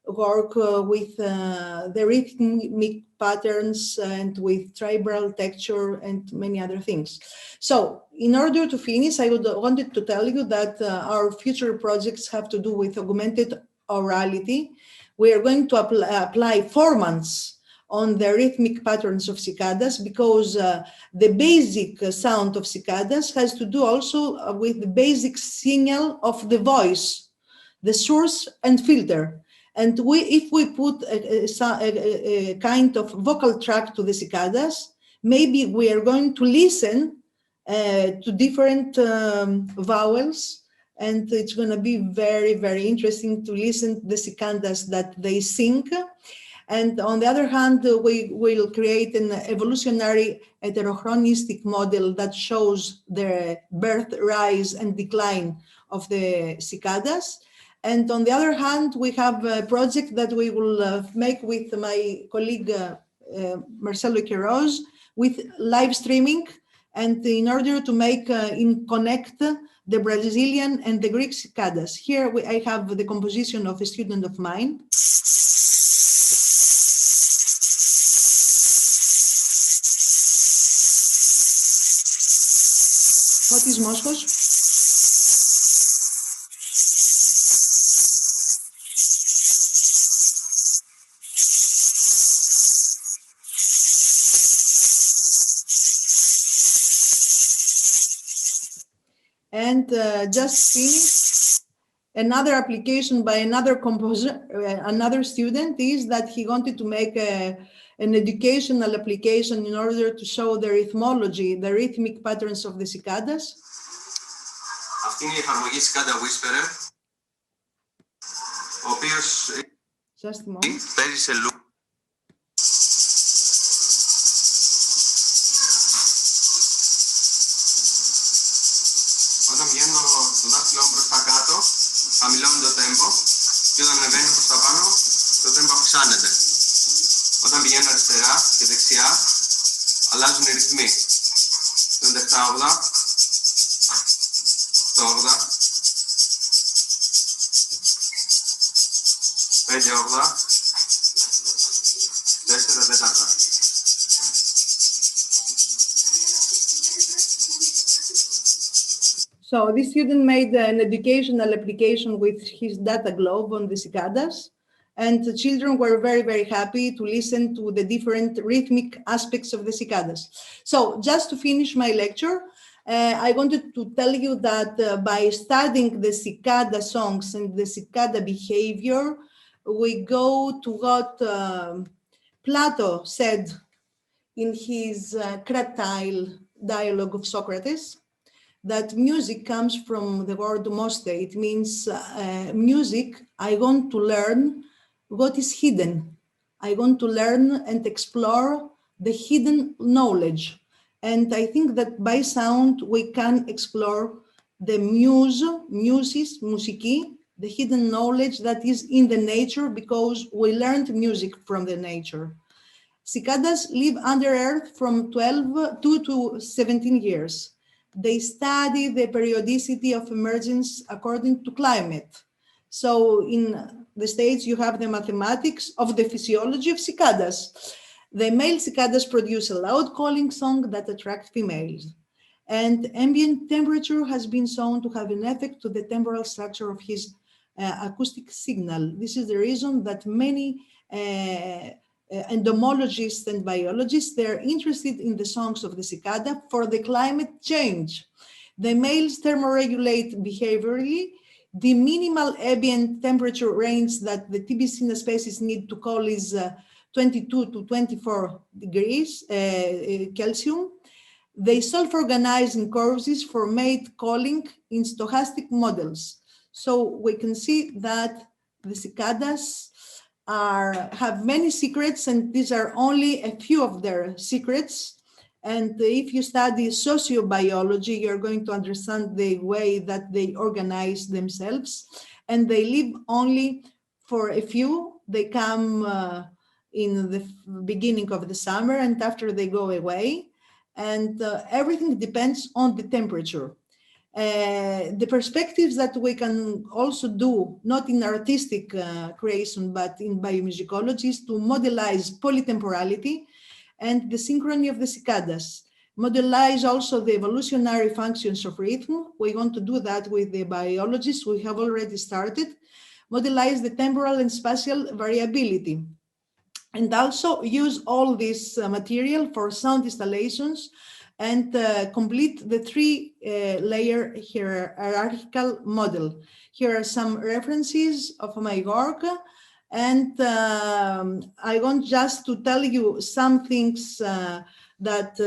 work with the rhythmic patterns and with tribal texture and many other things. So in order to finish, I wanted to tell you that our future projects have to do with augmented orality. We are going to apply 4 months on the rhythmic patterns of cicadas, because the basic sound of cicadas has to do also with the basic signal of the voice, the source and filter. And if we put a kind of vocal track to the cicadas, maybe we are going to listen to different vowels, and it's going to be very, very interesting to listen to the cicadas that they sing. And on the other hand, we will create an evolutionary heterochronistic model that shows the birth, rise, and decline of the cicadas. And on the other hand, we have a project that we will make with my colleague Marcelo Queiroz with live streaming, and in order to make connect the Brazilian and the Greek cicadas. Here I have the composition of a student of mine. What is Moskos? And just finished another application by another composer, another student, is that he wanted to make an educational application in order to show the rhythmology, the rhythmic patterns of the cicadas. Αυτή είναι η εφαρμογή Cicada Whisperer, ο οποίος παίζει σε loop. Όταν πηγαίνω το δάχτυλό μου προς τα κάτω, χαμηλώνει το τέμπο και όταν ανεβαίνει προς τα πάνω, το τέμπο αυξάνεται. Όταν πηγαίνω αριστερά και δεξιά, αλλάζουν οι ρυθμοί. 37-80, 8-80, 5-80, 4-4. So this student made an educational application with his data globe on the cicadas, and the children were very, very happy to listen to the different rhythmic aspects of the cicadas. So just to finish my lecture, I wanted to tell you that by studying the cicada songs and the cicada behavior, we go to what Plato said in his Cratyle dialogue of Socrates, that music comes from the word moste. It means music, I want to learn what is hidden. I want to learn and explore the hidden knowledge. And I think that by sound, we can explore the muses, musiki, the hidden knowledge that is in the nature, because we learned music from the nature. Cicadas live under earth from 2 to 17 years. They study the periodicity of emergence according to climate. So in the States, you have the mathematics of the physiology of cicadas. The male cicadas produce a loud calling song that attracts females. And ambient temperature has been shown to have an effect to the temporal structure of his acoustic signal. This is the reason that many entomologists and biologists, they're interested in the songs of the cicada for the climate change. The males thermoregulate behaviorally. The minimal ambient temperature range that the Tibicina species need to call is 22 to 24 degrees Celsius. They self-organize in courses for mate calling in stochastic models. So we can see that the cicadas have many secrets, and these are only a few of their secrets. And if you study sociobiology, you're going to understand the way that they organize themselves. And they live only for a few. They come in the beginning of the summer, and after they go away. And everything depends on the temperature. The perspectives that we can also do, not in artistic creation, but in biomusicology, is to modelize polytemporality and the synchrony of the cicadas. Modelize also the evolutionary functions of rhythm. We want to do that with the biologists. We have already started. Modelize the temporal and spatial variability. And also use all this material for sound installations and complete the three-layer hierarchical model. Here are some references of my work, and I want just to tell you some things that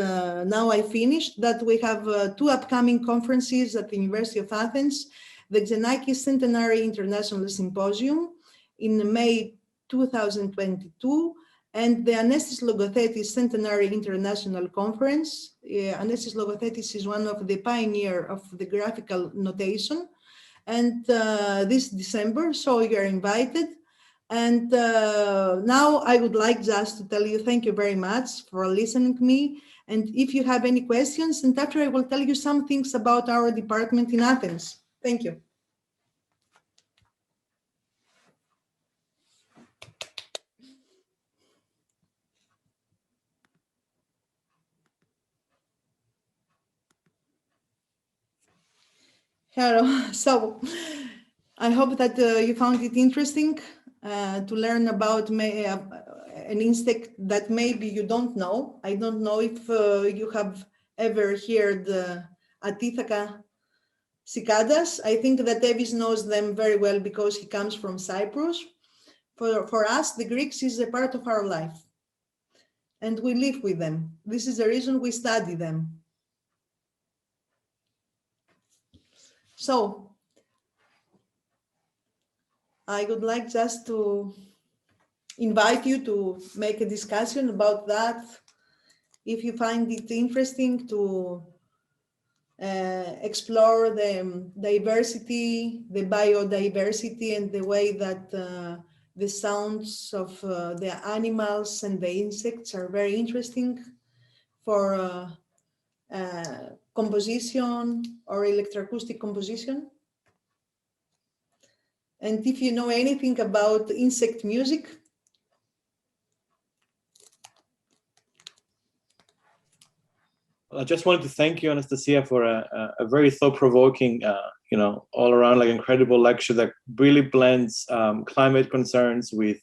now I finished, that we have 2 upcoming conferences at the University of Athens, the Xenakis Centenary International Symposium in May 2022, and the Anestis Logothetis Centenary International Conference. Anestis Logothetis is one of the pioneers of the graphical notation, and this December, so you're invited. And now I would like just to tell you thank you very much for listening to me. And if you have any questions, and after I will tell you some things about our department in Athens. Thank you. Hello. So I hope that you found it interesting to learn about an insect that maybe you don't know. I don't know if you have ever heard at Ithaca cicadas. I think that Davis knows them very well because he comes from Cyprus. For us, the Greeks is a part of our life, and we live with them. This is the reason we study them. So I would like just to invite you to make a discussion about that. If you find it interesting, to explore the diversity, the biodiversity, and the way that the sounds of the animals and the insects are very interesting for composition or electroacoustic composition. And if you know anything about insect music, I just wanted to thank you, Anastasia, for a very thought-provoking, all-around incredible lecture that really blends climate concerns with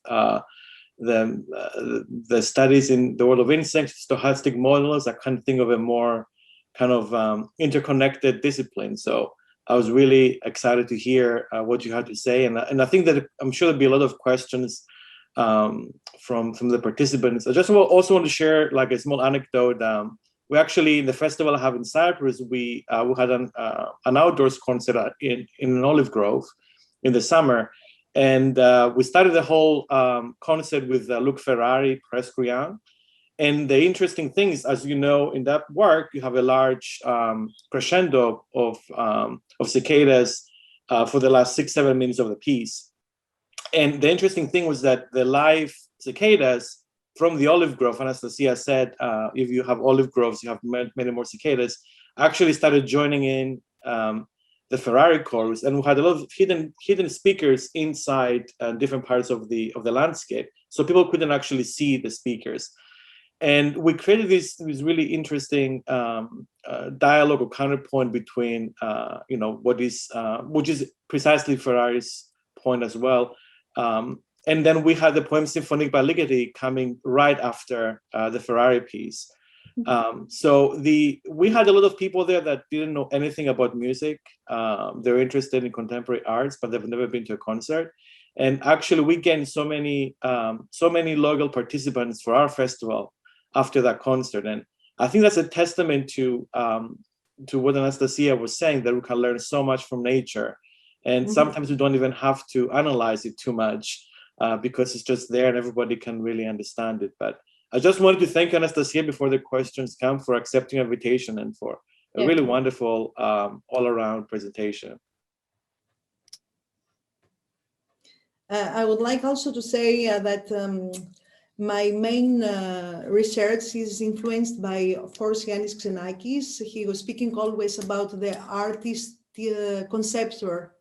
the studies in the world of insects, stochastic models. I can't think of a more kind of interconnected discipline. So I was really excited to hear what you had to say, and I think that I'm sure there'll be a lot of questions from the participants. I just also want to share a small anecdote. We actually, in the festival I have in Cyprus, we had an outdoors concert in an olive grove in the summer. And we started the whole concert with Luc Ferrari, Presque. And the interesting thing is, as you know, in that work, you have a large crescendo of cicadas for the last 6-7 minutes of the piece. And the interesting thing was that the live cicadas from the olive grove, Anastasia said, if you have olive groves, you have many more cicadas, actually started joining in the Ferrari chorus, and we had a lot of hidden speakers inside different parts of the landscape, so people couldn't actually see the speakers. And we created this really interesting dialogue or counterpoint between which is precisely Ferrari's point as well. And then we had the poem Symphonique by Ligeti coming right after the Ferrari piece. So we had a lot of people there that didn't know anything about music. They're interested in contemporary arts, but they've never been to a concert. And actually, we gained so many local participants for our festival after that concert. And I think that's a testament to what Anastasia was saying, that we can learn so much from nature. And sometimes we don't even have to analyze it too much because it's just there and everybody can really understand it. But I just wanted to thank Anastasia before the questions come for accepting the invitation and for a really wonderful all-around presentation. I would like also to say that my main research is influenced by, of course, Yannis Xenakis. He was speaking always about the artist conceptor,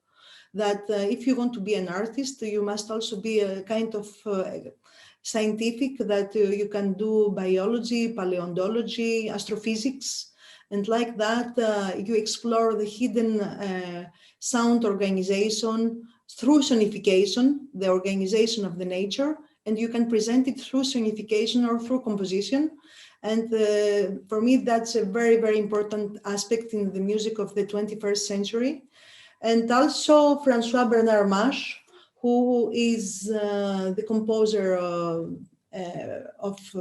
that if you want to be an artist, you must also be a kind of scientific, that you can do biology, paleontology, astrophysics, and like that you explore the hidden sound organization through sonification, the organization of the nature, and you can present it through sonification or through composition. And for me, that's a very, very important aspect in the music of the 21st century. And also Francois Bernard Mache, who is the composer of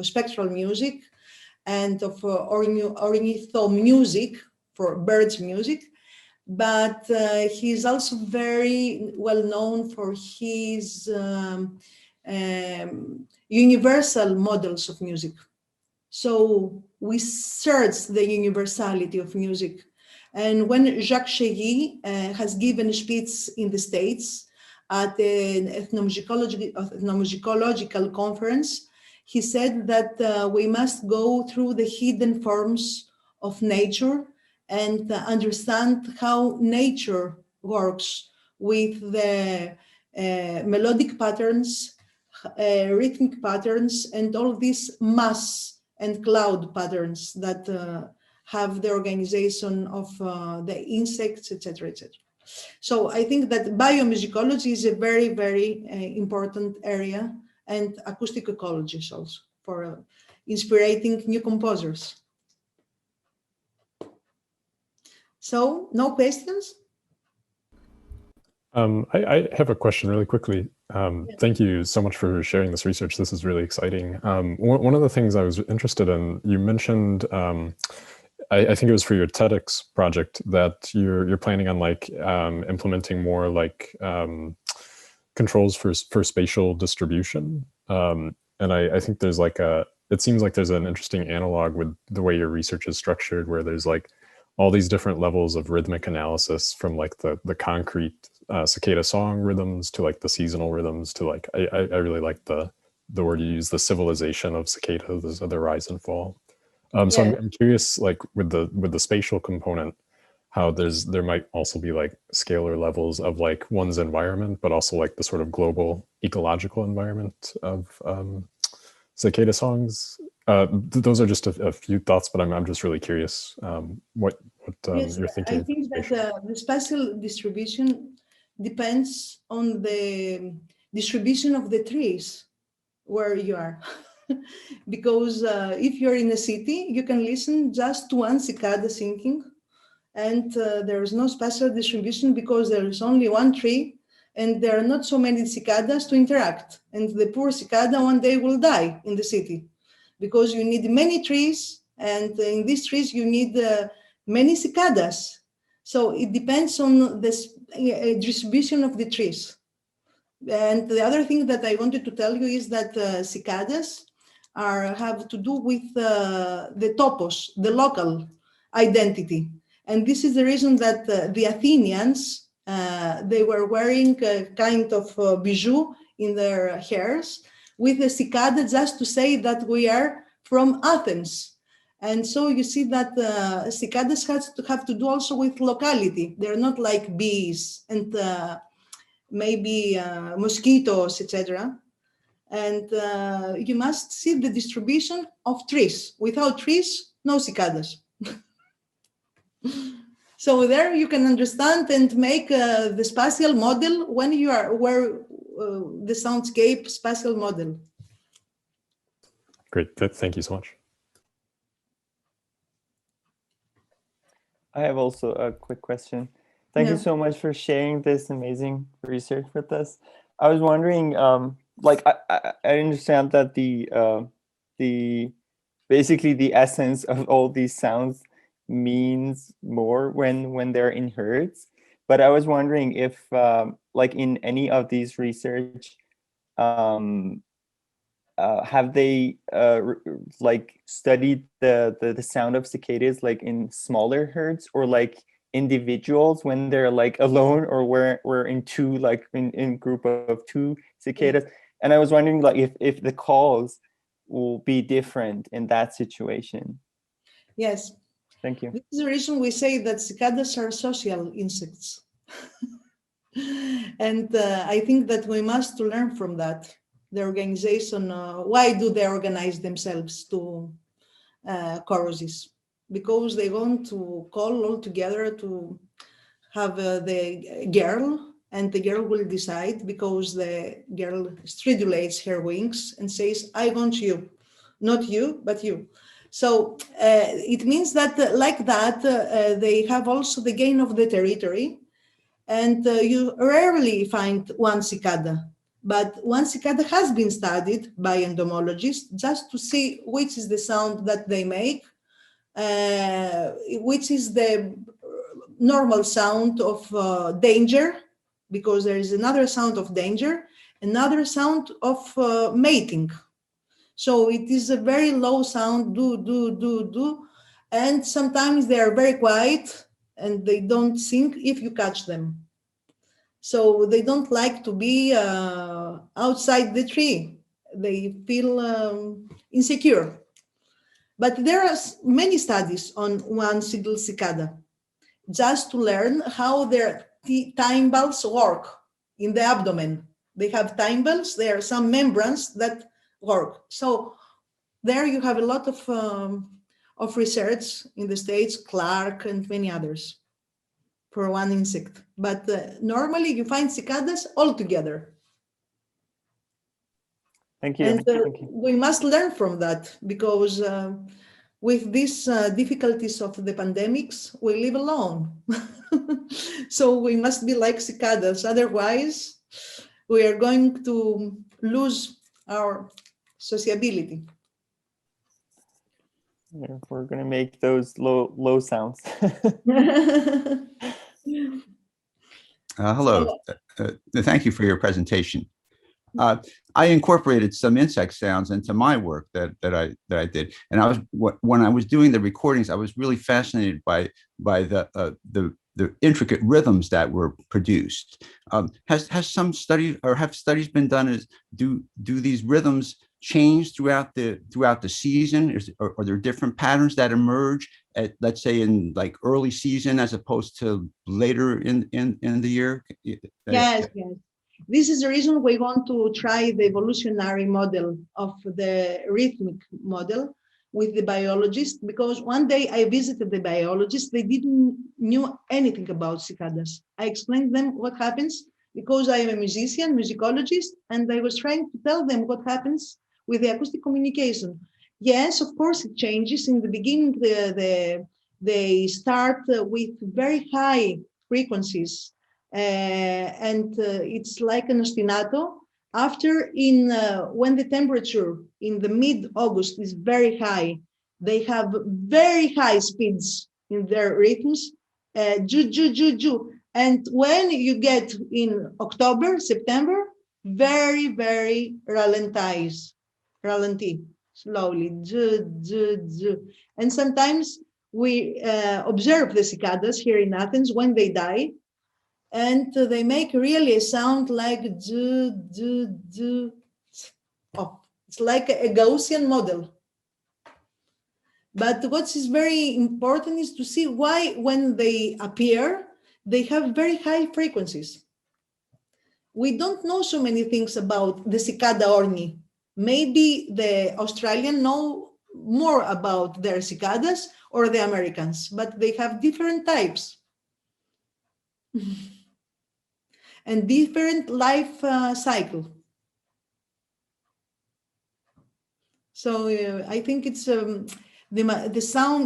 spectral music and of ornithomusic, for birds music. But he's also very well known for his universal models of music. So we search the universality of music. And when Jacques Cheilly has given a speech in the States at an ethnomusicological conference, he said that we must go through the hidden forms of nature and understand how nature works with the melodic patterns, rhythmic patterns, and all these mass and cloud patterns that have the organization of the insects, etc., etc. So I think that biomusicology is a very, very important area, and acoustic ecology is also for inspiring new composers. So, no questions? I have a question really quickly. Thank you so much for sharing this research. This is really exciting. One of the things I was interested in, you mentioned, I think it was for your Tettix project, that you're planning on implementing more controls for spatial distribution. And I think there's it seems like there's an interesting analog with the way your research is structured, where there's all these different levels of rhythmic analysis, from like the concrete cicada song rhythms to like the seasonal rhythms to like, I really like the word you use, the civilization of cicadas, the rise and fall. So I'm curious, like with the spatial component, how there might also be like scalar levels of like one's environment, but also like the sort of global ecological environment of cicada songs. Those are just a few thoughts, but I'm just really curious what you're thinking. I think that the spatial distribution depends on the distribution of the trees where you are. Because if you're in a city, you can listen just to one cicada singing, and there is no spatial distribution because there is only one tree and there are not so many cicadas to interact. And the poor cicada one day will die in the city because you need many trees, and in these trees you need many cicadas. So it depends on the distribution of the trees. And the other thing that I wanted to tell you is that cicadas have to do with the topos, the local identity. And this is the reason that the Athenians, they were wearing a kind of bijou in their hairs with a cicada, just to say that we are from Athens. And so you see that cicadas have to do also with locality. They're not like bees and maybe mosquitoes, etc. And you must see the distribution of trees. Without trees, no cicadas. So there you can understand and make the spatial model when you are where the soundscape spatial model. Great, thank you so much. I have also a quick question. Thank you so much for sharing this amazing research with us. I was wondering, like I understand that basically the essence of all these sounds means more when they're in hertz, but I was wondering if like in any of these research, have they like studied the sound of cicadas like in smaller hertz, or like individuals when they're like alone, or we're in two, like in group of two cicadas? And I was wondering like if the calls will be different in that situation. Yes. Thank you. This is the reason we say that cicadas are social insects. And I think that we must learn from that. The organization, why do they organize themselves to choruses? Because they want to call all together to have the girl, and the girl will decide, because the girl stridulates her wings and says, I want you, not you, but you. So it means that like that, they have also the gain of the territory, and you rarely find one cicada. But one cicada has been studied by entomologists just to see which is the sound that they make, which is the normal sound of danger, because there is another sound of danger, another sound of mating. So it is a very low sound, do, do, do, do. And sometimes they are very quiet and they don't sing if you catch them. So they don't like to be outside the tree. They feel insecure. But there are many studies on one single cicada, just to learn how their tymbals work in the abdomen. They have tymbals, there are some membranes that work. So there you have a lot of research in the States, Clark and many others, for one insect. But normally you find cicadas all together. Thank you. And we must learn from that, because with these difficulties of the pandemics, we live alone. So we must be like cicadas. Otherwise, we are going to lose our sociability. Yeah, we're going to make those low sounds. Hello. Thank you for your presentation. I incorporated some insect sounds into my work that I did, and when I was doing the recordings, I was really fascinated by the intricate rhythms that were produced. Has some study, or have studies been done? Is do these rhythms change throughout the season? Are there different patterns that emerge at, let's say, in like early season as opposed to later in the year? Yes. This is the reason we want to try the evolutionary model of the rhythmic model with the biologists, because one day I visited the biologists. They didn't knew anything about cicadas. I explained them what happens, because I am a musician, musicologist, and I was trying to tell them what happens with the acoustic communication. Yes, of course, it changes. In the beginning, they start with very high frequencies, and it's like an ostinato. After, when the temperature in the mid-August is very high, they have very high speeds in their rhythms, ju, ju, ju, ju. And when you get in October, September, very, very ralenti, slowly, ju, ju, ju. And sometimes we observe the cicadas here in Athens when they die, and they make really a sound like ju, ju, ju. Oh, it's like a Gaussian model. But what is very important is to see why, when they appear, they have very high frequencies. We don't know so many things about the cicada orni. Maybe the Australians know more about their cicadas, or the Americans, but they have different types. And different life cycle. So I think it's the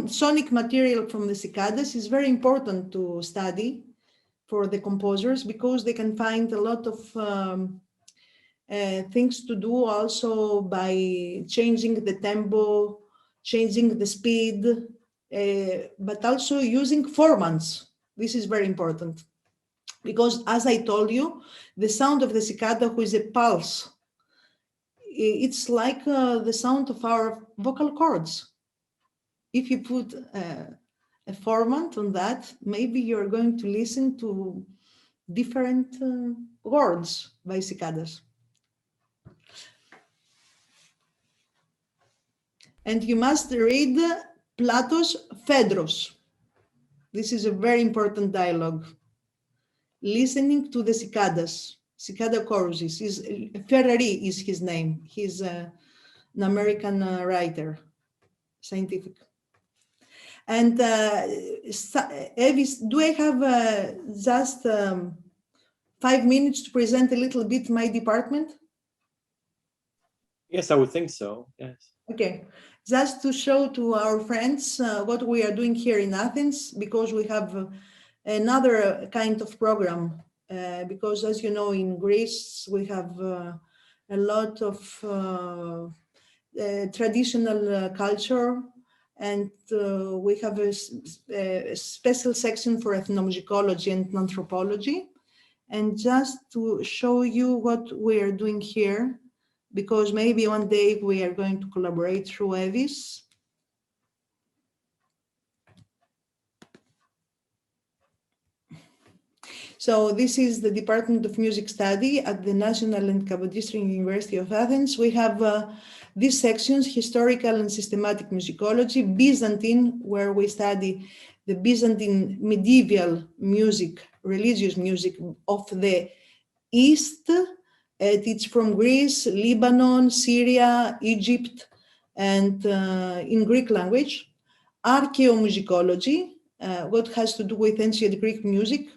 sonic material from the cicadas is very important to study for the composers, because they can find a lot of things to do also by changing the tempo, changing the speed, but also using formants. This is very important. Because, as I told you, the sound of the cicada, who is a pulse, it's like the sound of our vocal cords. If you put a formant on that, maybe you're going to listen to different words by cicadas. And you must read Plato's Phaedros. This is a very important dialogue. Listening to the cicadas, cicada choruses. Ferrari is his name. He's an American writer, scientific. And Evis, do I have just 5 minutes to present a little bit my department? Yes, I would think so, yes. Okay, just to show to our friends what we are doing here in Athens, because we have another kind of program, because, as you know, in Greece, we have a lot of traditional culture, and we have a special section for ethnomusicology and anthropology. And just to show you what we are doing here, because maybe one day we are going to collaborate through EVIS. So this is the Department of Music Study at the National and Kapodistrian University of Athens. We have these sections: historical and systematic musicology, Byzantine, where we study the Byzantine medieval music, religious music of the East. It's from Greece, Lebanon, Syria, Egypt, and in Greek language. Archaeomusicology, what has to do with ancient Greek music.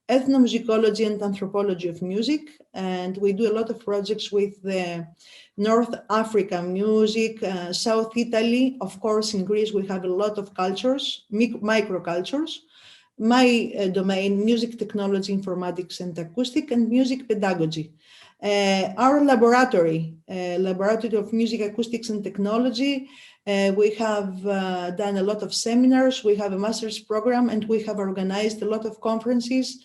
Ethnomusicology and anthropology of music, and we do a lot of projects with the North African music, South Italy. Of course, in Greece, we have a lot of cultures, microcultures. My domain, music technology, informatics, and acoustic, and music pedagogy. Our laboratory, Laboratory of Music, Acoustics, and Technology, we have done a lot of seminars, we have a master's program, and we have organized a lot of conferences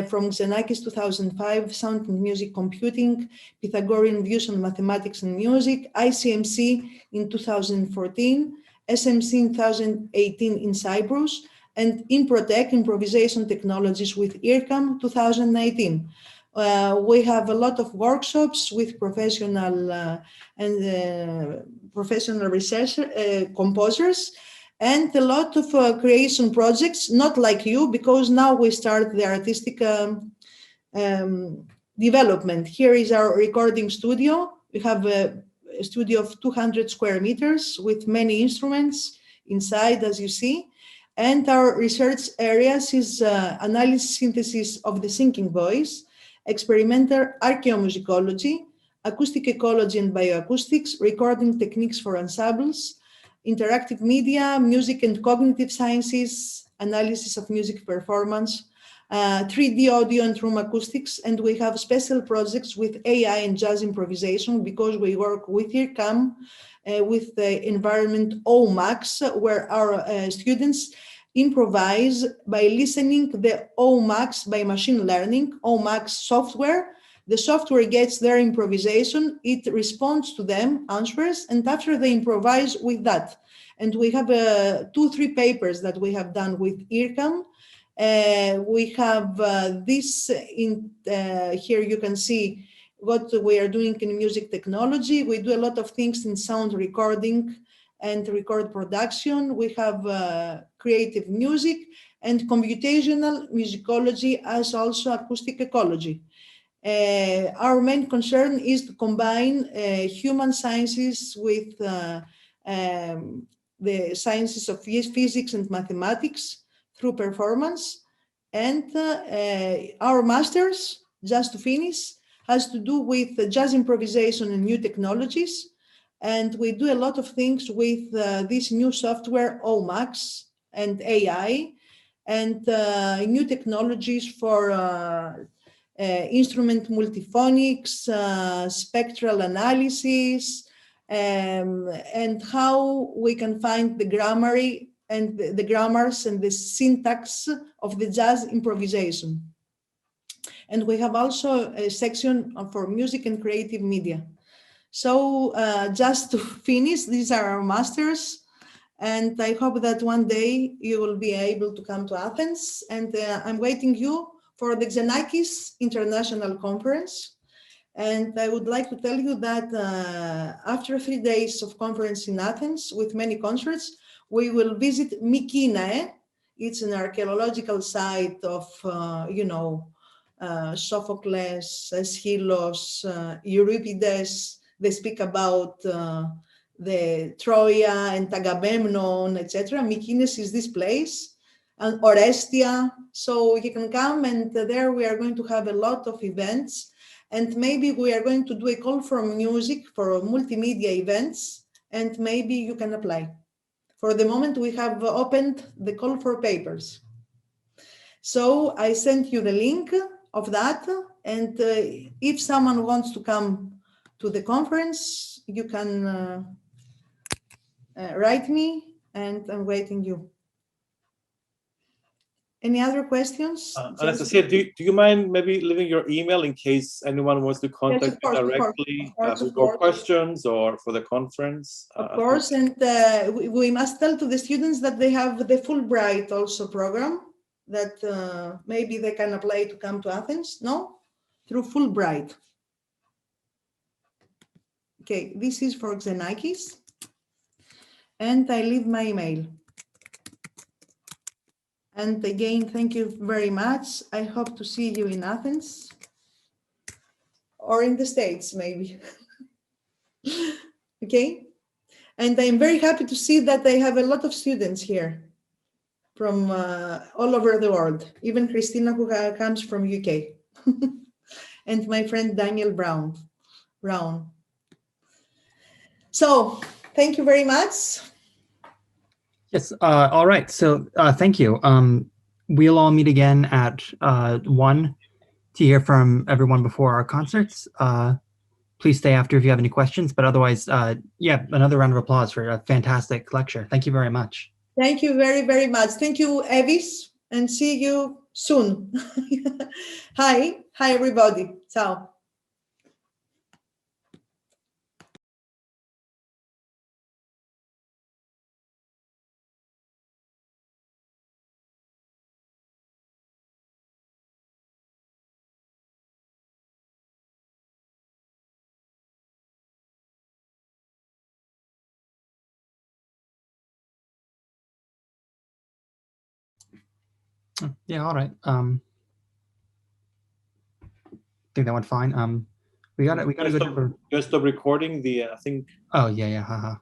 from Xenakis 2005, Sound and Music Computing, Pythagorean Views on Mathematics and Music, ICMC in 2014, SMC in 2018 in Cyprus, and Improtech, Improvisation Technologies with IRCAM 2019. We have a lot of workshops with professional professional research composers, and a lot of creation projects, not like you, because now we start the artistic development. Here is our recording studio. We have a studio of 200 square meters with many instruments inside, as you see. And our research areas is analysis synthesis of the singing voice, experimental archaeomusicology, acoustic ecology and bioacoustics, recording techniques for ensembles, interactive media, music and cognitive sciences, analysis of music performance, 3D audio and room acoustics, and we have special projects with AI and jazz improvisation because we work with IRCAM, with the environment OMAX, where our students improvise by listening the OMAX by machine learning, OMAX software. The software gets their improvisation, it responds to them, answers, and after they improvise with that. And we have 2-3 papers that we have done with IRCAM. We have this in here you can see what we are doing in music technology. We do a lot of things in sound recording and record production. We have creative music and computational musicology as also acoustic ecology. Our main concern is to combine human sciences with the sciences of physics and mathematics through performance. And our master's, just to finish, has to do with jazz improvisation and new technologies. And we do a lot of things with this new software, OMAX, and AI, and new technologies for instrument multiphonics, spectral analysis, and how we can find the grammar and the grammars and the syntax of the jazz improvisation. And we have also a section for music and creative media. So just to finish, these are our masters. And I hope that one day you will be able to come to Athens. And I'm waiting you for the Xenakis International Conference. And I would like to tell you that after 3 days of conference in Athens with many concerts, we will visit Mykinae. It's an archaeological site of, Sophocles, Aeschylus, Euripides. They speak about the Troia and Agamemnon, etc. Mykines is this place, and Orestia. So you can come, and there we are going to have a lot of events. And maybe we are going to do a call for music for multimedia events, and maybe you can apply. For the moment, we have opened the call for papers. So I sent you the link of that. And if someone wants to come to the conference, you can write me, and I'm waiting you. Any other questions? Anastasia, do you mind maybe leaving your email in case anyone wants to contact you directly for questions or for the conference? Of course, and we must tell to the students that they have the Fulbright also program, that maybe they can apply to come to Athens, no? Through Fulbright. Okay, this is for Xenakis, and I leave my email. And again, thank you very much. I hope to see you in Athens or in the States, maybe. Okay. And I'm very happy to see that I have a lot of students here from all over the world, even Christina, who comes from UK, and my friend Daniel Brown. So thank you very much. Yes. All right. So thank you. We'll all meet again at 1 to hear from everyone before our concerts. Please stay after if you have any questions. But otherwise, yeah, another round of applause for a fantastic lecture. Thank you very much. Thank you very, very much. Thank you, Evis, and see you soon. Hi everybody. Ciao. Yeah, all right. I think that went fine. We gotta go. Just stop recording the. I think. Oh yeah, haha.